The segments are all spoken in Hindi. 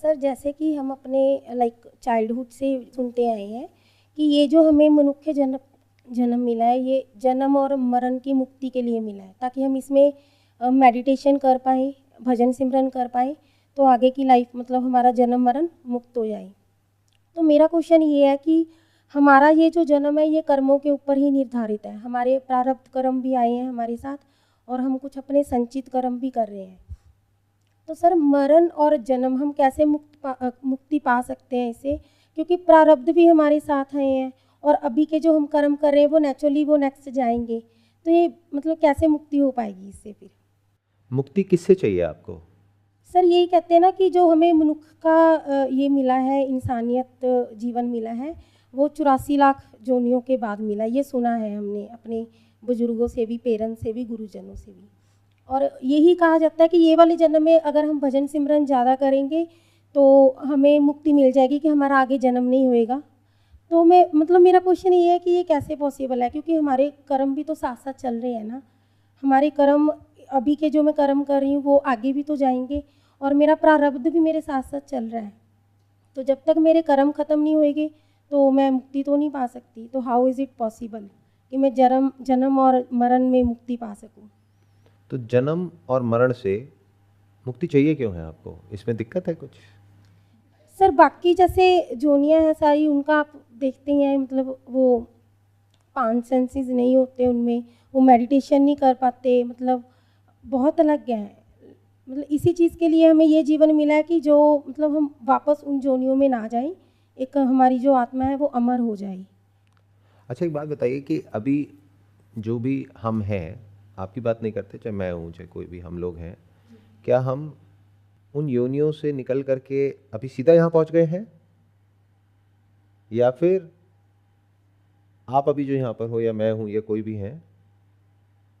सर जैसे कि हम अपने लाइक चाइल्डहुड से सुनते आए हैं कि ये जो हमें मनुष्य जन्म मिला है, ये जन्म और मरण की मुक्ति के लिए मिला है, ताकि हम इसमें मेडिटेशन कर पाएँ, भजन सिमरन कर पाएँ, तो आगे की लाइफ मतलब हमारा जन्म मरण मुक्त हो जाए। तो मेरा क्वेश्चन ये है कि हमारा ये जो जन्म है ये कर्मों के ऊपर ही निर्धारित है। हमारे प्रारब्ध कर्म भी आए हैं हमारे साथ और हम कुछ अपने संचित कर्म भी कर रहे हैं। तो सर मरण और जन्म हम कैसे मुक्ति पा सकते हैं इससे, क्योंकि प्रारब्ध भी हमारे साथ आए हैं और अभी के जो हम कर्म कर रहे हैं वो नेचुरली वो नेक्स्ट जाएंगे, तो ये मतलब कैसे मुक्ति हो पाएगी इससे फिर? मुक्ति किससे चाहिए आपको? सर यही कहते हैं ना कि जो हमें मनुष्य का ये मिला है, इंसानियत जीवन मिला है, वो 84 लाख जोनियों के बाद मिला। ये सुना है हमने अपने बुजुर्गों से भी, पेरेंट्स से भी, गुरुजनों से भी। और यही कहा जाता है कि ये वाले जन्म में अगर हम भजन सिमरन ज़्यादा करेंगे तो हमें मुक्ति मिल जाएगी, कि हमारा आगे जन्म नहीं होएगा। तो मैं मतलब मेरा क्वेश्चन ये है कि ये कैसे पॉसिबल है, क्योंकि हमारे कर्म भी तो साथ साथ चल रहे हैं ना। हमारे कर्म अभी के जो मैं कर्म कर रही हूँ वो आगे भी तो जाएंगे और मेरा प्रारब्ध भी मेरे साथ साथ चल रहा है। तो जब तक मेरे कर्म खत्म नहीं होएंगे तो मैं मुक्ति तो नहीं पा सकती। तो हाउ इज़ इट पॉसिबल कि मैं जन्म और मरण में मुक्ति पा सकूं? तो जन्म और मरण से मुक्ति चाहिए क्यों है आपको? इसमें दिक्कत है कुछ? सर बाकी जैसे जोनियाँ हैं सारी, उनका आप देखते हैं मतलब वो 5 सेंसेस नहीं होते उनमें, वो मेडिटेशन नहीं कर पाते, मतलब बहुत अलग है। मतलब इसी चीज़ के लिए हमें ये जीवन मिला है कि जो मतलब हम वापस उन जोनियों में ना जाएं, एक हमारी जो आत्मा है वो अमर हो जाए। अच्छा, एक बात बताइए कि अभी जो भी हम हैं, आपकी बात नहीं करते, चाहे मैं हूँ चाहे कोई भी हम लोग हैं, क्या हम उन योनियों से निकल करके अभी सीधा यहाँ पहुँच गए हैं, या फिर आप अभी जो यहाँ पर हो या मैं हूँ या कोई भी हैं,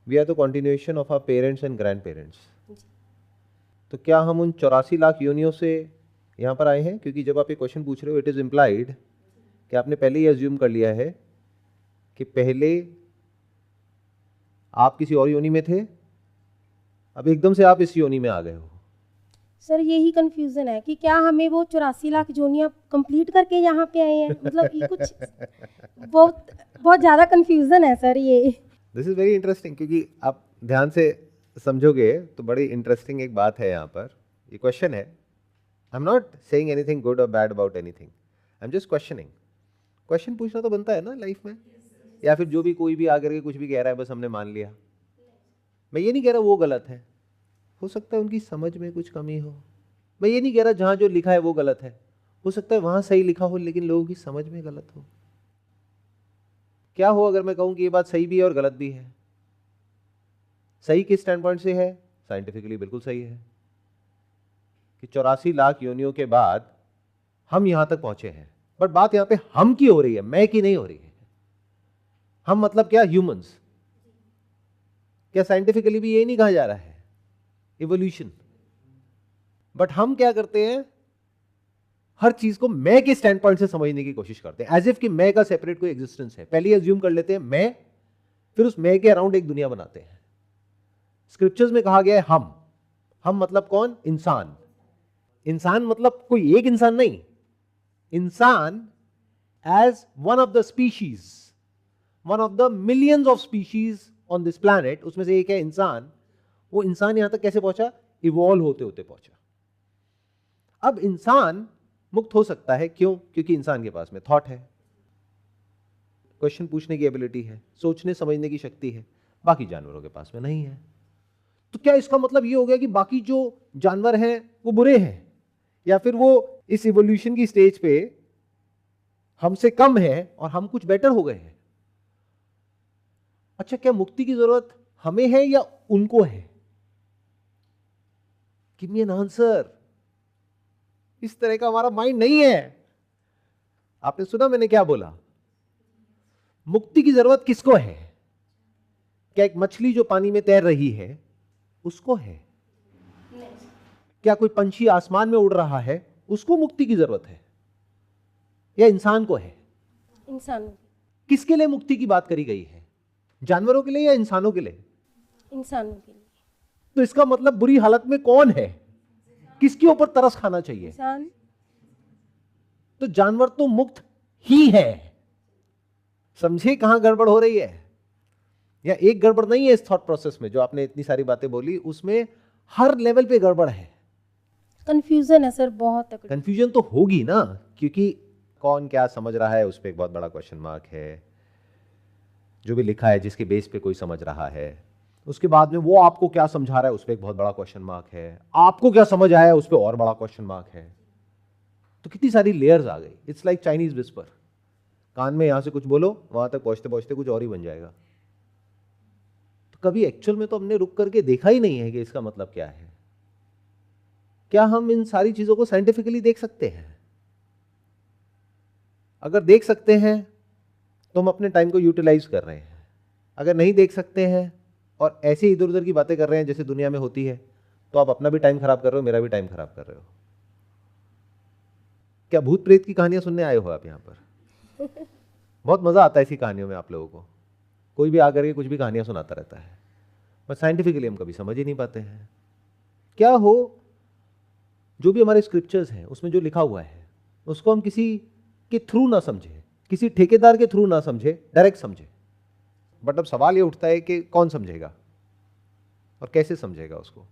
we are the continuation of our parents and grandparents? तो क्या हम उन 84 लाख योनियों से यहाँ पर आए हैं? क्योंकि जब आप ये क्वेश्चन पूछ रहे हो, इट इज़ इम्प्लाइड कि आपने पहले ही अज्यूम कर लिया है कि पहले आप किसी और योनि में थे, अब एकदम से आप इस योनि में आ गए हो। सर यही कंफ्यूजन है कि क्या हमें वो 84 लाख जोनियाँ कंप्लीट करके यहाँ पे आए हैं, मतलब ये कुछ बहुत बहुत ज़्यादा कंफ्यूजन है सर ये। दिस इज़ वेरी इंटरेस्टिंग, क्योंकि आप ध्यान से समझोगे तो बड़ी इंटरेस्टिंग एक बात है यहाँ पर। ये क्वेश्चन है, I am not saying anything good और bad about anything, I am just questioning. Question पूछना तो बनता है ना लाइफ में, या फिर जो भी कोई भी आकर के कुछ भी कह रहा है बस हमने मान लिया। मैं ये नहीं कह रहा वो गलत है, हो सकता है उनकी समझ में कुछ कमी हो। मैं ये नहीं कह रहा जहाँ जो लिखा है वो गलत है, हो सकता है वहाँ सही लिखा हो लेकिन लोगों की समझ में गलत हो। क्या हो अगर मैं कहूँ कि ये बात सही भी है और गलत भी है? सही किस स्टैंड पॉइंट से है? साइंटिफिकली बिल्कुल सही है कि 84 लाख योनियों के बाद हम यहां तक पहुंचे हैं। बट बात यहां पे हम की हो रही है, मैं की नहीं हो रही है। हम मतलब क्या? ह्यूमंस। क्या साइंटिफिकली भी यही नहीं कहा जा रहा है? इवोल्यूशन। बट हम क्या करते हैं, हर चीज को मैं के स्टैंड पॉइंट से समझने की कोशिश करते हैं, एज इफ कि मैं का सेपरेट कोई एग्जिस्टेंस है। पहले अज्यूम कर लेते हैं मैं, फिर उस मैं के अराउंड एक दुनिया बनाते हैं। स्क्रिप्चर्स में कहा गया है हम मतलब कौन? इंसान। इंसान मतलब कोई एक इंसान नहीं, इंसान as one of the species, one of the millions of species on this planet, उसमें से एक है इंसान। वो इंसान यहां तक कैसे पहुंचा? इवॉल्व होते होते पहुंचा। अब इंसान मुक्त हो सकता है, क्यों? क्योंकि इंसान के पास में थॉट है, क्वेश्चन पूछने की एबिलिटी है, सोचने समझने की शक्ति है, बाकी जानवरों के पास में नहीं है। तो क्या इसका मतलब ये हो गया कि बाकी जो जानवर हैं वो बुरे हैं, या फिर वो इस इवोल्यूशन की स्टेज पे हमसे कम है और हम कुछ बेटर हो गए हैं? अच्छा, क्या मुक्ति की जरूरत हमें है या उनको है? Give me an answer. इस तरह का हमारा माइंड नहीं है। आपने सुना मैंने क्या बोला? मुक्ति की जरूरत किसको है? क्या एक मछली जो पानी में तैर रही है उसको है? क्या कोई पंछी आसमान में उड़ रहा है उसको मुक्ति की जरूरत है, या इंसान को है? इंसान। किसके लिए मुक्ति की बात करी गई है? जानवरों के लिए या इंसानों के लिए? इंसानों के लिए। तो इसका मतलब बुरी हालत में कौन है? किसके ऊपर तरस खाना चाहिए? इंसान। तो जानवर तो मुक्त ही है। समझे कहां गड़बड़ हो रही है? या एक गड़बड़ नहीं है इस थॉट प्रोसेस में, जो आपने इतनी सारी बातें बोली उसमें हर लेवल पे गड़बड़ है। कंफ्यूजन है सर, बहुत तकलीफ। कंफ्यूजन तो होगी ना, क्योंकि कौन क्या समझ रहा है उस पर एक बहुत बड़ा क्वेश्चन मार्क है। जो भी लिखा है जिसके बेस पे कोई समझ रहा है, उसके बाद में वो आपको क्या समझा रहा है उस पर एक बहुत बड़ा क्वेश्चन मार्क है, आपको क्या समझ आया उस पर और बड़ा क्वेश्चन मार्क है। तो कितनी सारी लेयर्स आ गई। इट्स लाइक चाइनीज विस्पर, कान में यहां से कुछ बोलो, वहां तक पहुंचते पहुंचते कुछ और ही बन जाएगा। तो कभी एक्चुअल में तो हमने रुक करके देखा ही नहीं है कि इसका मतलब क्या है। क्या हम इन सारी चीजों को साइंटिफिकली देख सकते हैं? अगर देख सकते हैं तो हम अपने टाइम को यूटिलाइज कर रहे हैं। अगर नहीं देख सकते हैं और ऐसे इधर उधर की बातें कर रहे हैं जैसे दुनिया में होती है, तो आप अपना भी टाइम खराब कर रहे हो, मेरा भी टाइम खराब कर रहे हो। क्या भूत प्रेत की कहानियां सुनने आए हो आप यहाँ पर? बहुत मजा आता है ऐसी कहानियों में आप लोगों को। कोई भी आकर के कुछ भी कहानियां सुनाता रहता है, बस साइंटिफिकली हम कभी समझ ही नहीं पाते हैं। क्या हो, जो भी हमारे स्क्रिप्चर्स हैं उसमें जो लिखा हुआ है उसको हम किसी के थ्रू ना समझे, किसी ठेकेदार के थ्रू ना समझे, डायरेक्ट समझे। बट अब सवाल ये उठता है कि कौन समझेगा और कैसे समझेगा उसको।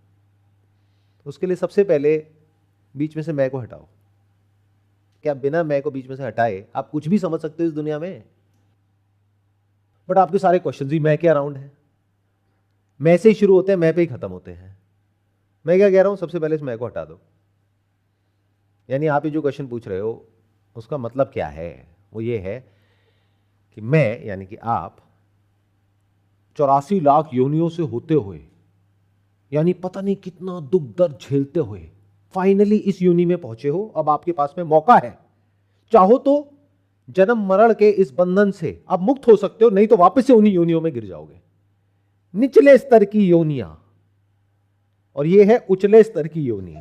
उसके लिए सबसे पहले बीच में से मैं को हटाओ। क्या बिना मैं को बीच में से हटाए आप कुछ भी समझ सकते हो इस दुनिया में? बट आपके सारे क्वेश्चन ही मैं के अराउंड है, मैं से ही शुरू होते हैं, मैं पे ही खत्म होते हैं। मैं क्या कह रहा हूं, सबसे पहले इस मैं को हटा दो। यानी आप ये जो क्वेश्चन पूछ रहे हो उसका मतलब क्या है? वो ये है कि मैं यानी कि आप 84 लाख योनियों से होते हुए, यानी पता नहीं कितना दुख दर्द झेलते हुए फाइनली इस योनि में पहुंचे हो। अब आपके पास में मौका है, चाहो तो जन्म मरण के इस बंधन से आप मुक्त हो सकते हो, नहीं तो वापस से उन्हीं योनियों में गिर जाओगे। निचले स्तर की योनियां, और ये है उचले स्तर की योनि।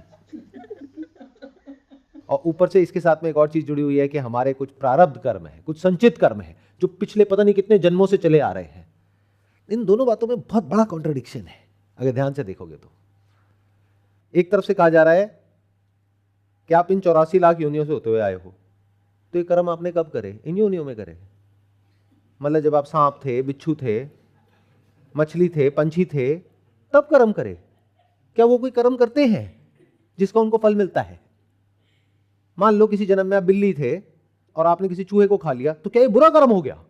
और ऊपर से इसके साथ में एक और चीज जुड़ी हुई है कि हमारे कुछ प्रारब्ध कर्म है, कुछ संचित कर्म है जो पिछले पता नहीं कितने जन्मों से चले आ रहे हैं। इन दोनों बातों में बहुत बड़ा कॉन्ट्रडिक्शन है अगर ध्यान से देखोगे तो। एक तरफ से कहा जा रहा है कि आप इन 84 लाख योनियों से होते हुए आए हो, तो ये कर्म आपने कब करे? इन योनियों में करे। मतलब जब आप सांप थे, बिच्छू थे, मछली थे, पंछी थे, तब कर्म करे। क्या वो कोई कर्म करते हैं जिसका उनको फल मिलता है? मान लो किसी जन्म में आप बिल्ली थे और आपने किसी चूहे को खा लिया, तो क्या ये बुरा कर्म हो गया?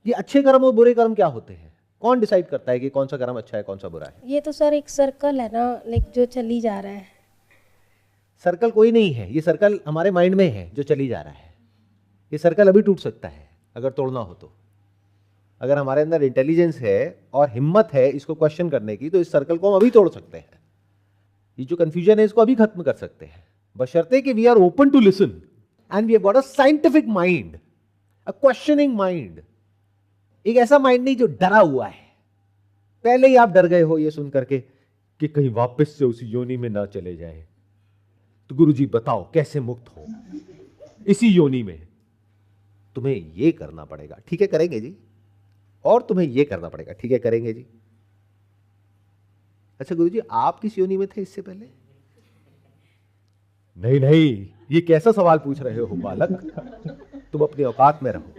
ये अच्छे कर्म और बुरे कर्म क्या होते हैं? कौन डिसाइड करता है कि कौन सा कर्म अच्छा है कौन सा बुरा है? ये तो सर एक सर्कल है ना, लाइक जो चली जा रहा है। सर्कल कोई नहीं है, ये सर्कल हमारे माइंड में है जो चली जा रहा है। ये सर्कल अभी टूट सकता है अगर तोड़ना हो तो। अगर हमारे अंदर इंटेलिजेंस है और हिम्मत है इसको क्वेश्चन करने की, तो इस सर्कल को हम अभी तोड़ सकते हैं। ये जो कंफ्यूजन है इसको अभी खत्म कर सकते हैं, बशर्ते कि we are open to listen and we have got a scientific mind, a questioning mind. एक ऐसा माइंड नहीं जो डरा हुआ है। पहले ही आप डर गए हो ये सुन करके कि कहीं वापस से उसी योनि में ना चले जाए। तो गुरुजी बताओ कैसे मुक्त हो इसी योनि में? तुम्हें ये करना पड़ेगा। ठीक है, करेंगे जी। और तुम्हें ये करना पड़ेगा। ठीक है, करेंगे जी। अच्छा गुरुजी, आप किस योनि में थे इससे पहले? नहीं नहीं, ये कैसा सवाल पूछ रहे हो बालक, तुम अपनी औकात में रहो।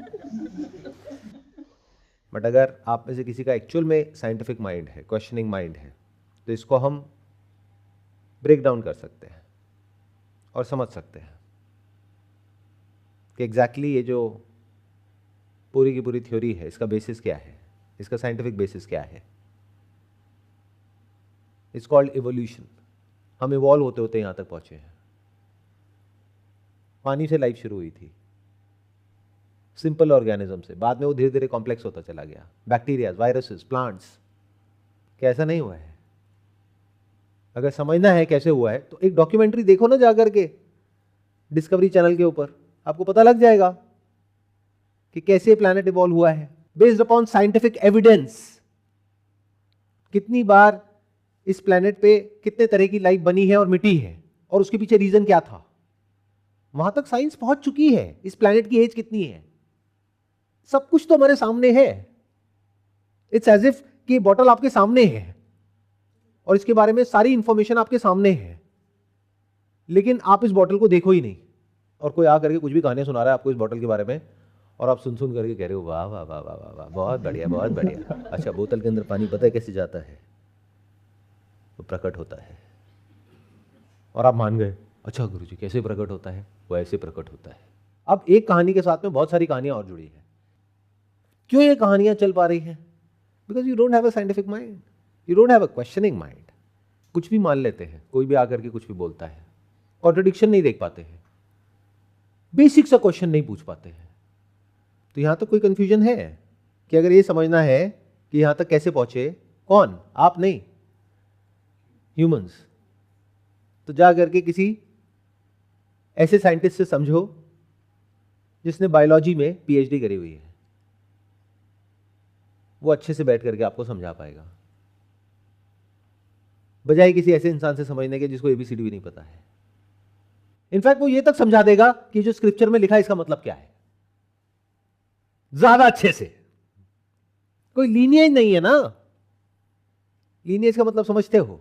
बट अगर आप में से किसी का एक्चुअल में साइंटिफिक माइंड है, क्वेश्चनिंग माइंड है, तो इसको हम ब्रेक डाउन कर सकते हैं और समझ सकते हैं कि एग्जैक्टली ये जो पूरी की पूरी थ्योरी है इसका बेसिस क्या है, इसका साइंटिफिक बेसिस क्या है। It's called evolution. हम इवॉल्व होते होते यहां तक पहुंचे हैं। पानी से लाइफ शुरू हुई थी, सिंपल ऑर्गेनिज्म से, बाद में वो धीरे धीरे कॉम्प्लेक्स होता चला गया। Bacteria, viruses, plants. क्या ऐसा नहीं हुआ है? अगर समझना है कैसे हुआ है तो एक डॉक्यूमेंट्री देखो ना जाकर के डिस्कवरी चैनल के ऊपर, आपको पता लग जाएगा कि कैसे प्लैनेट इवॉल्व हुआ है बेस्ड अपॉन साइंटिफिक एविडेंस। कितनी बार इस प्लैनेट पे कितने तरह की लाइफ बनी है और मिटी है, और उसके पीछे रीजन क्या था। वहां तक साइंस पहुंच चुकी है। इस प्लैनेट की एज कितनी है, सब कुछ तो हमारे सामने है। इट्स एज इफ कि बॉटल आपके सामने है और इसके बारे में सारी इंफॉर्मेशन आपके सामने है। लेकिन आप इस बॉटल को देखो ही नहीं, और कोई आ करके कुछ भी कहानियां सुना रहा है आपको इस बॉटल के बारे में, और आप सुन सुन करके कह रहे हो वाह वाह वाह वाह वाह वाह, बहुत बढ़िया बहुत बढ़िया। अच्छा, बोतल के अंदर पानी पता है कैसे जाता है? वो प्रकट होता है। और आप मान गए, अच्छा गुरुजी कैसे प्रकट होता है? वो ऐसे प्रकट होता है। अब एक कहानी के साथ में बहुत सारी कहानियां और जुड़ी है। क्यों ये कहानियां चल पा रही हैं? Because you don't have a scientific mind, you don't have a questioning mind. कुछ भी मान लेते हैं, कोई भी आकर के कुछ भी बोलता है, कॉन्ट्रडिक्शन नहीं देख पाते हैं, बेसिक सा क्वेश्चन नहीं पूछ पाते हैं। तो यहां तो कोई कंफ्यूजन है कि अगर ये समझना है कि यहां तक कैसे पहुंचे, कौन? आप नहीं, ह्यूमंस। तो जा करके किसी ऐसे साइंटिस्ट से समझो जिसने बायोलॉजी में पीएचडी करी हुई है, वो अच्छे से बैठ करके आपको समझा पाएगा, बजाय किसी ऐसे इंसान से समझने के जिसको एबीसीडी भी नहीं पता है। इनफैक्ट वो ये तक समझा देगा कि जो स्क्रिप्चर में लिखा है इसका मतलब क्या है, ज्यादा अच्छे से। कोई लीनियज नहीं है ना, लीनियज का मतलब समझते हो?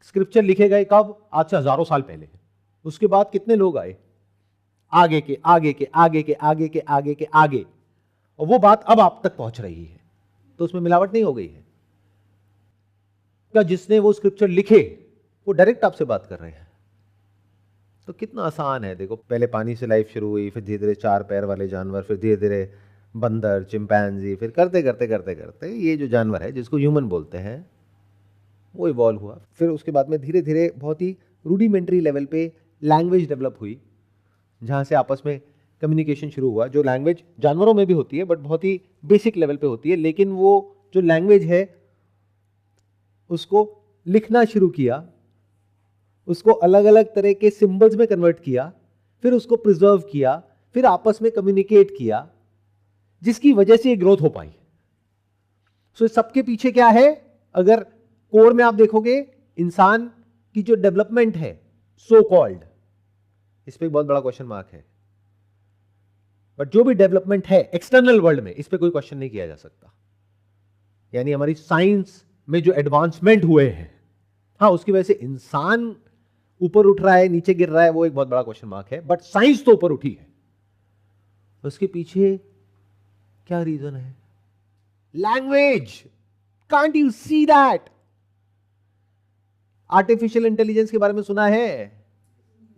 स्क्रिप्चर लिखे गए कब? आज से हजारों साल पहले। उसके बाद कितने लोग आए, आगे के आगे के आगे के आगे के आगे के आगे, और वो बात अब आप तक पहुंच रही है। तो उसमें मिलावट नहीं हो गई है क्या? जिसने वो स्क्रिप्चर लिखे वो डायरेक्ट आपसे बात कर रहे हैं। तो कितना आसान है। देखो, पहले पानी से लाइफ शुरू हुई, फिर धीरे धीरे 4 पैर वाले जानवर, फिर धीरे धीरे बंदर, चिंपैंजी, फिर करते करते करते करते ये जो जानवर है जिसको ह्यूमन बोलते हैं वो इवॉल्व हुआ। फिर उसके बाद में धीरे धीरे बहुत ही रूडिमेंट्री लेवल पे लैंग्वेज डेवलप हुई, जहाँ से आपस में कम्युनिकेशन शुरू हुआ। जो लैंग्वेज जानवरों में भी होती है बट बहुत ही बेसिक लेवल पे होती है, लेकिन वो जो लैंग्वेज है उसको लिखना शुरू किया, उसको अलग अलग तरह के सिंबल्स में कन्वर्ट किया, फिर उसको प्रिजर्व किया, फिर आपस में कम्युनिकेट किया, जिसकी वजह से ये ग्रोथ हो पाई। सो सबके पीछे क्या है? अगर कोर में आप देखोगे, इंसान की जो डेवलपमेंट है सो कॉल्ड, इस पे एक बहुत बड़ा क्वेश्चन मार्क है। बट जो भी डेवलपमेंट है एक्सटर्नल वर्ल्ड में, इस पे कोई क्वेश्चन नहीं किया जा सकता। यानी हमारी साइंस में जो एडवांसमेंट हुए हैं, हाँ उसकी वजह से इंसान ऊपर उठ रहा है नीचे गिर रहा है, वो एक बहुत बड़ा क्वेश्चन मार्क है। बट साइंस तो ऊपर उठी है। उसके पीछे क्या रीजन है? Language. Can't you see that? Artificial intelligence के बारे में सुना है?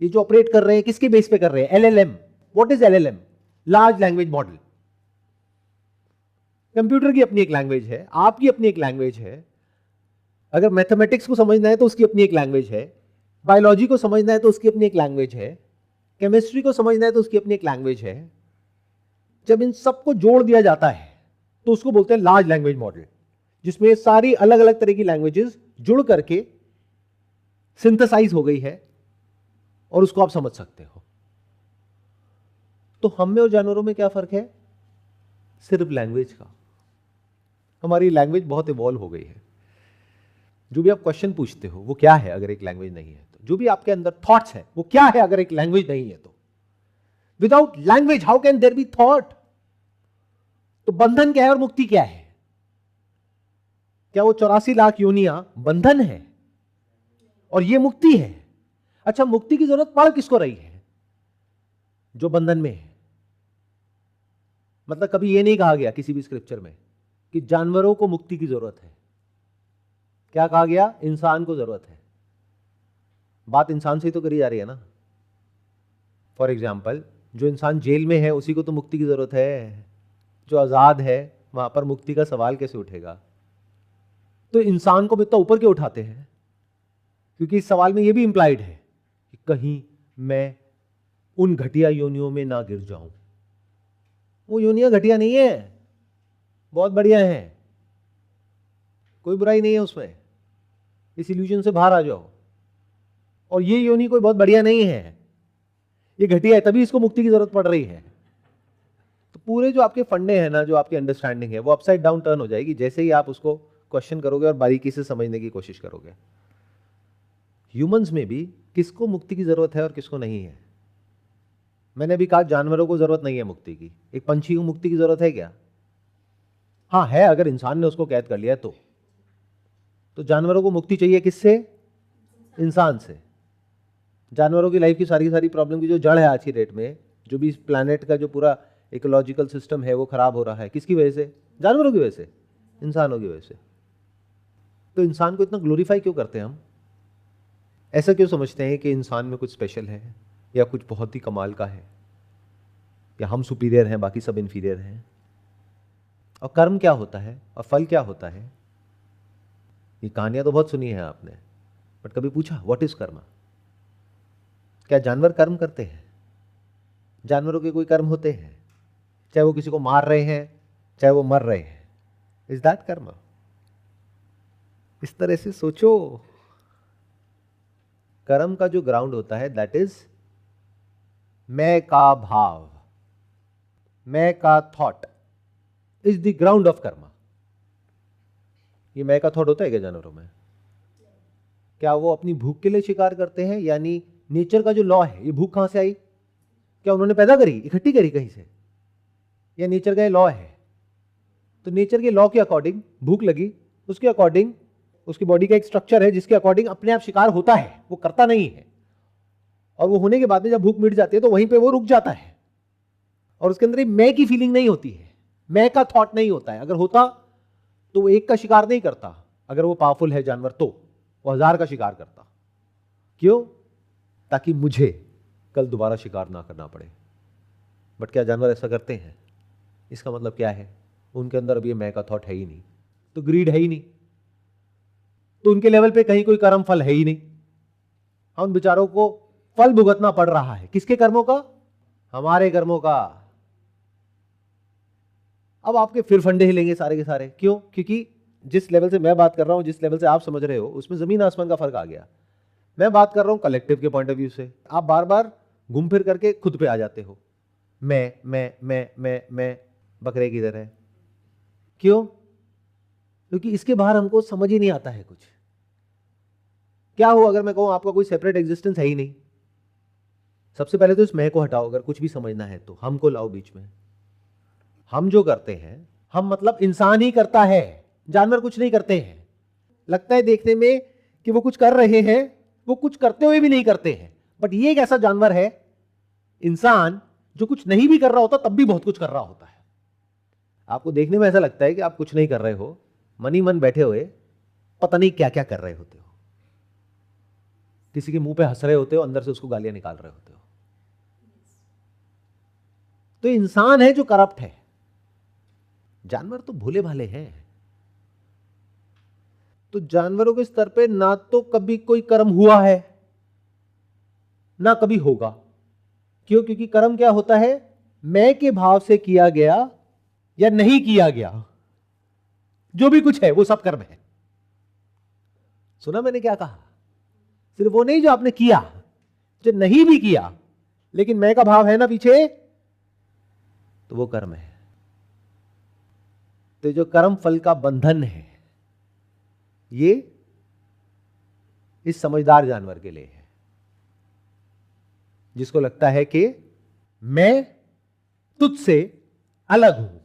ये जो ऑपरेट कर रहे हैं किसके बेस पे कर रहे हैं? LLM. What is LLM? Large language model. Computer की अपनी एक लैंग्वेज है, आपकी अपनी एक लैंग्वेज है। अगर मैथमेटिक्स को समझना है तो उसकी अपनी एक लैंग्वेज है, बायोलॉजी को समझना है तो उसकी अपनी एक लैंग्वेज है, केमिस्ट्री को समझना है तो उसकी अपनी एक लैंग्वेज है। जब इन सबको जोड़ दिया जाता है तो उसको बोलते हैं लार्ज लैंग्वेज मॉडल, जिसमें सारी अलग अलग तरह की लैंग्वेजेस जुड़ करके सिंथेसाइज हो गई है और उसको आप समझ सकते हो। तो हम में और जानवरों में क्या फर्क है? सिर्फ लैंग्वेज का। हमारी लैंग्वेज बहुत इवॉल्व हो गई है। जो भी आप क्वेश्चन पूछते हो वो क्या है अगर एक लैंग्वेज नहीं है तो? जो भी आपके अंदर थॉट्स है वो क्या है अगर एक लैंग्वेज नहीं है तो? Without language how can there be thought? तो बंधन क्या है और मुक्ति क्या है? क्या वो 84 लाख योनियां बंधन है और ये मुक्ति है? अच्छा, मुक्ति की जरूरत पड़ किसको रही है? जो बंधन में है। मतलब कभी ये नहीं कहा गया किसी भी स्क्रिप्चर में कि जानवरों को मुक्ति की जरूरत है। क्या कहा गया? इंसान को जरूरत है। बात इंसान से ही तो करी जा रही है ना। फॉर एग्जाम्पल, जो इंसान जेल में है उसी को तो मुक्ति की जरूरत है। जो आजाद है वहां पर मुक्ति का सवाल कैसे उठेगा? तो इंसान को इतना ऊपर क्यों उठाते हैं? क्योंकि इस सवाल में यह भी इंप्लाइड है कि कहीं मैं उन घटिया योनियों में ना गिर जाऊं। वो योनियां घटिया नहीं है, बहुत बढ़िया है, कोई बुराई नहीं है उसमें। इस इल्यूजन से बाहर आ जाओ। और ये योनि कोई बहुत बढ़िया नहीं है, ये घटिया है, तभी इसको मुक्ति की जरूरत पड़ रही है। तो पूरे जो आपके फंडे हैं ना, जो आपकी अंडरस्टैंडिंग है, वो अपसाइड डाउन टर्न हो जाएगी जैसे ही आप उसको क्वेश्चन करोगे और बारीकी से समझने की कोशिश करोगे। ह्यूमंस में भी किसको मुक्ति की जरूरत है और किसको नहीं है? मैंने अभी कहा जानवरों को जरूरत नहीं है मुक्ति की। एक पंछी को मुक्ति की जरूरत है क्या? हाँ है, अगर इंसान ने उसको कैद कर लिया तो जानवरों को मुक्ति चाहिए किससे? इंसान से। जानवरों की लाइफ की सारी सारी प्रॉब्लम की जो जड़ है आज की डेट में, जो भी इस प्लानट का जो पूरा इकोलॉजिकल सिस्टम है वो खराब हो रहा है, किसकी वजह से? जानवरों की वजह से, इंसानों की वजह से। तो इंसान को इतना ग्लोरीफाई क्यों करते हैं हम? ऐसा क्यों समझते हैं कि इंसान में कुछ स्पेशल है या कुछ बहुत ही कमाल का है, या हम सुपीरियर हैं बाकी सब इन्फीरियर हैं? और कर्म क्या होता है और फल क्या होता है? ये कहानियां तो बहुत सुनी है आपने, बट कभी पूछा व्हाट इज कर्म? क्या जानवर कर्म करते हैं? जानवरों के कोई कर्म होते हैं? चाहे वो किसी को मार रहे हैं, चाहे वो मर रहे हैं, इज दैट कर्म? इस तरह से सोचो। कर्म का जो ग्राउंड होता है दैट इज मैं का भाव, मैं का thought is the ground of कर्म। ये मैं का थॉट होता है क्या जानवरों में? क्या वो अपनी भूख के लिए शिकार करते हैं? यानी नेचर का जो लॉ है, ये भूख कहां से आई? क्या उन्होंने पैदा करी, इकट्ठी करी कहीं से? या नेचर का ये लॉ है? तो नेचर के लॉ के अकॉर्डिंग भूख लगी, उसके अकॉर्डिंग उसकी बॉडी का एक स्ट्रक्चर है जिसके अकॉर्डिंग अपने आप शिकार होता है, वो करता नहीं है। और वो होने के बाद में जब भूख मिट जाती है तो वहीं पे वो रुक जाता है, और उसके अंदर मैं की फीलिंग नहीं होती है, मैं का थॉट नहीं होता है। अगर होता तो वो एक का शिकार नहीं करता, अगर वो पावरफुल है जानवर तो वो 1000 का शिकार करता। क्यों? ताकि मुझे कल दोबारा शिकार ना करना पड़े। बट क्या जानवर ऐसा करते हैं? इसका मतलब क्या है? उनके अंदर अभी मैं का थॉट है ही नहीं, तो ग्रीड है ही नहीं, तो उनके लेवल पे कहीं कोई कर्म फल है ही नहीं। हम बेचारों को फल भुगतना पड़ रहा है, किसके कर्मों का? हमारे कर्मों का। अब आपके फिर फंडे हिलेंगे सारे के सारे। क्यों? क्योंकि जिस लेवल से मैं बात कर रहा हूं, जिस लेवल से आप समझ रहे हो, उसमें जमीन आसमान का फर्क आ गया। मैं बात कर रहा हूं कलेक्टिव के पॉइंट ऑफ व्यू से, आप बार बार घूम फिर करके खुद पे आ जाते हो। मैं बकरे की तरह। क्यों? क्योंकि इसके बाहर हमको समझ ही नहीं आता है कुछ। क्या हो अगर मैं कहूं आपका कोई सेपरेट एग्जिस्टेंस है ही नहीं? सबसे पहले तो इस मैं को हटाओ, अगर कुछ भी समझना है तो हमको लाओ बीच में। हम जो करते हैं, हम मतलब इंसान ही करता है, जानवर कुछ नहीं करते हैं। लगता है देखने में कि वो कुछ कर रहे हैं, वो कुछ करते हुए भी नहीं करते हैं। बट ये एक ऐसा जानवर है, इंसान, जो कुछ नहीं भी कर रहा होता तब भी बहुत कुछ कर रहा होता है। आपको देखने में ऐसा लगता है कि आप कुछ नहीं कर रहे हो, मन ही मन बैठे हुए पता नहीं क्या क्या कर रहे होते हो। किसी के मुंह पे हंस रहे होते हो, अंदर से उसको गालियां निकाल रहे होते हो। तो इंसान है जो करप्ट है, जानवर तो भोले भाले हैं। तो जानवरों के स्तर पे ना तो कभी कोई कर्म हुआ है, ना कभी होगा। क्यों? क्योंकि कर्म क्या होता है? मैं के भाव से किया गया या नहीं किया गया, जो भी कुछ है वो सब कर्म है। सुना मैंने क्या कहा? सिर्फ वो नहीं जो आपने किया, जो नहीं भी किया लेकिन मैं का भाव है ना पीछे, तो वो कर्म है। तो जो कर्म फल का बंधन है, ये इस समझदार जानवर के लिए है, जिसको लगता है कि मैं तुझसे अलग हूं।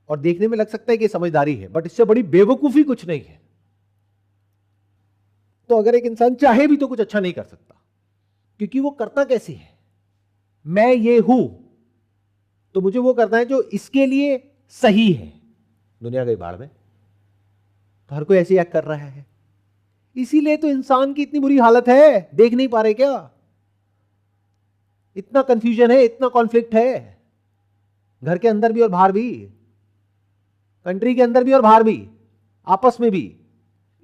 और देखने में लग सकता है कि समझदारी है, बट इससे बड़ी बेवकूफी कुछ नहीं है। तो अगर एक इंसान चाहे भी तो कुछ अच्छा नहीं कर सकता, क्योंकि वो करता कैसे है? मैं ये हूं तो मुझे वो करना है जो इसके लिए सही है। दुनिया गई भाड़ में, तो हर कोई ऐसे एक्ट कर रहा है। इसीलिए तो इंसान की इतनी बुरी हालत है, देख नहीं पा रहे क्या? इतना कंफ्यूजन है, इतना कॉन्फ्लिक्ट है, घर के अंदर भी और बाहर भी, कंट्री के अंदर भी और बाहर भी, आपस में भी।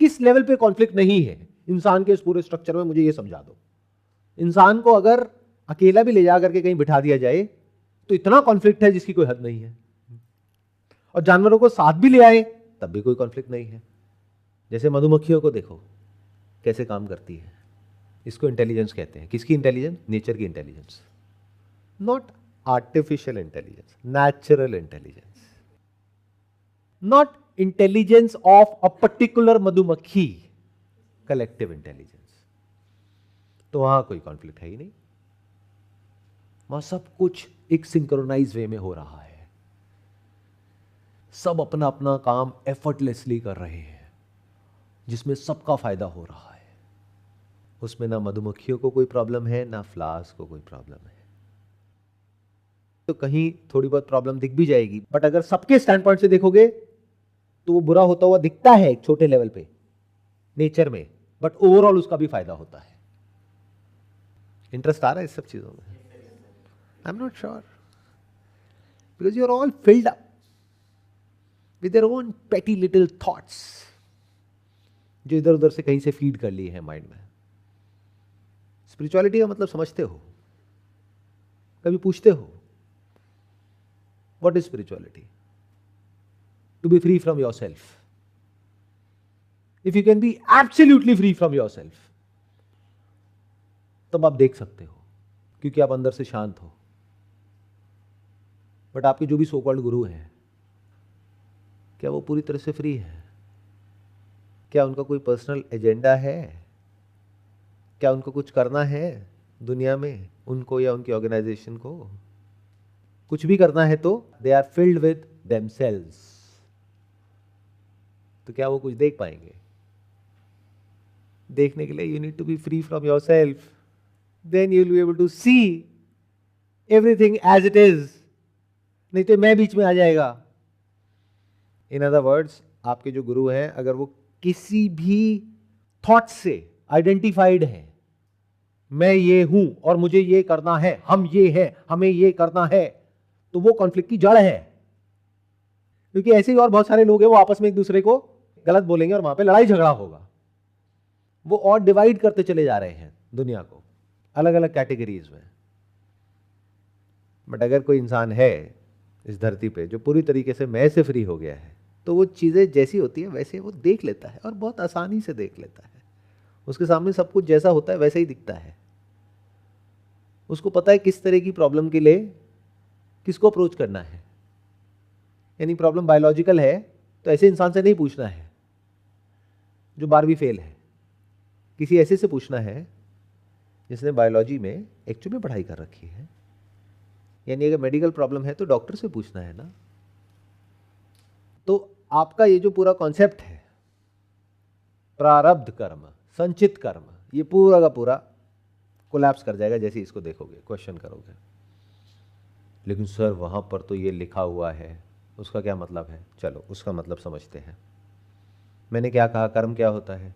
किस लेवल पे कॉन्फ्लिक्ट नहीं है इंसान के इस पूरे स्ट्रक्चर में? मुझे ये समझा दो। इंसान को अगर अकेला भी ले जा करके कहीं बिठा दिया जाए तो इतना कॉन्फ्लिक्ट है जिसकी कोई हद नहीं है, और जानवरों को साथ भी ले आए तब भी कोई कॉन्फ्लिक्ट नहीं है। जैसे मधुमक्खियों को देखो कैसे काम करती है। इसको इंटेलिजेंस कहते हैं। किसकी इंटेलिजेंस? नेचर की intelligence, not artificial intelligence, natural intelligence, not intelligence of a particular मधुमक्खी, कलेक्टिव इंटेलिजेंस। तो वहां कोई कॉन्फ्लिक्ट है ही नहीं, वहां सब कुछ एक सिंक्रोनाइज वे में हो रहा है। सब अपना अपना काम एफर्टलेसली कर रहे हैं, जिसमें सबका फायदा हो रहा है। उसमें ना मधुमक्खियों को कोई प्रॉब्लम है, ना फ्लावर्स को कोई प्रॉब्लम है। तो कहीं थोड़ी बहुत प्रॉब्लम दिख भी जाएगी, बट अगर सबके स्टैंड पॉइंट से देखोगे तो वो बुरा होता हुआ दिखता है एक छोटे लेवल पे नेचर में, बट ओवरऑल उसका भी फायदा होता है। इंटरेस्ट आ रहा है इस सब चीजों में? I am not sure, because you are all filled up with their own petty little thoughts, जो इधर उधर से कहीं से फीड कर लिए हैं माइंड में। स्पिरिचुअलिटी का मतलब समझते हो? कभी पूछते हो what is spirituality? To be free from yourself. If you can be absolutely free from yourself, तब आप देख सकते हो, क्योंकि आप अंदर से शांत हो। बट आपके जो भी सो कॉल्ड गुरु हैं, क्या वो पूरी तरह से फ्री है? क्या उनका कोई पर्सनल एजेंडा है? क्या उनको कुछ करना है दुनिया में, उनको या उनकी ऑर्गेनाइजेशन को? कुछ भी करना है तो they are filled with themselves. तो क्या वो कुछ देख पाएंगे? देखने के लिए you need to be free from yourself, then you will be able to see everything as it is. नहीं तो मैं बीच में आ जाएगा। इन अदर वर्ड्स, आपके जो गुरु हैं, अगर वो किसी भी थॉट से आइडेंटिफाइड है, मैं ये हूं और मुझे ये करना है, हम ये है, हमें ये करना है, तो वो कॉन्फ्लिक्ट की जड़ है। क्योंकि ऐसे ही और बहुत सारे लोग हैं, वो आपस में एक दूसरे को गलत बोलेंगे और वहां पे लड़ाई झगड़ा होगा। वो और डिवाइड करते चले जा रहे हैं दुनिया को अलग अलग कैटेगरीज में। बट अगर कोई इंसान है इस धरती पे जो पूरी तरीके से मैं से फ्री हो गया है, तो वो चीजें जैसी होती है वैसे वो देख लेता है, और बहुत आसानी से देख लेता है। उसके सामने सब कुछ जैसा होता है वैसा ही दिखता है। उसको पता है किस तरह की प्रॉब्लम के लिए किसको अप्रोच करना है। यानी प्रॉब्लम बायोलॉजिकल है तो ऐसे इंसान से नहीं पूछना है जो 12वीं फेल है, किसी ऐसे से पूछना है जिसने बायोलॉजी में एक्चुअली में पढ़ाई कर रखी है। यानी अगर मेडिकल प्रॉब्लम है तो डॉक्टर से पूछना है ना। तो आपका ये जो पूरा कॉन्सेप्ट है प्रारब्ध कर्म, संचित कर्म, ये पूरा का पूरा कोलैप्स कर जाएगा जैसे इसको देखोगे, क्वेश्चन करोगे। लेकिन सर वहां पर तो ये लिखा हुआ है, उसका क्या मतलब है? चलो उसका मतलब समझते हैं। मैंने क्या कहा, कर्म क्या होता है?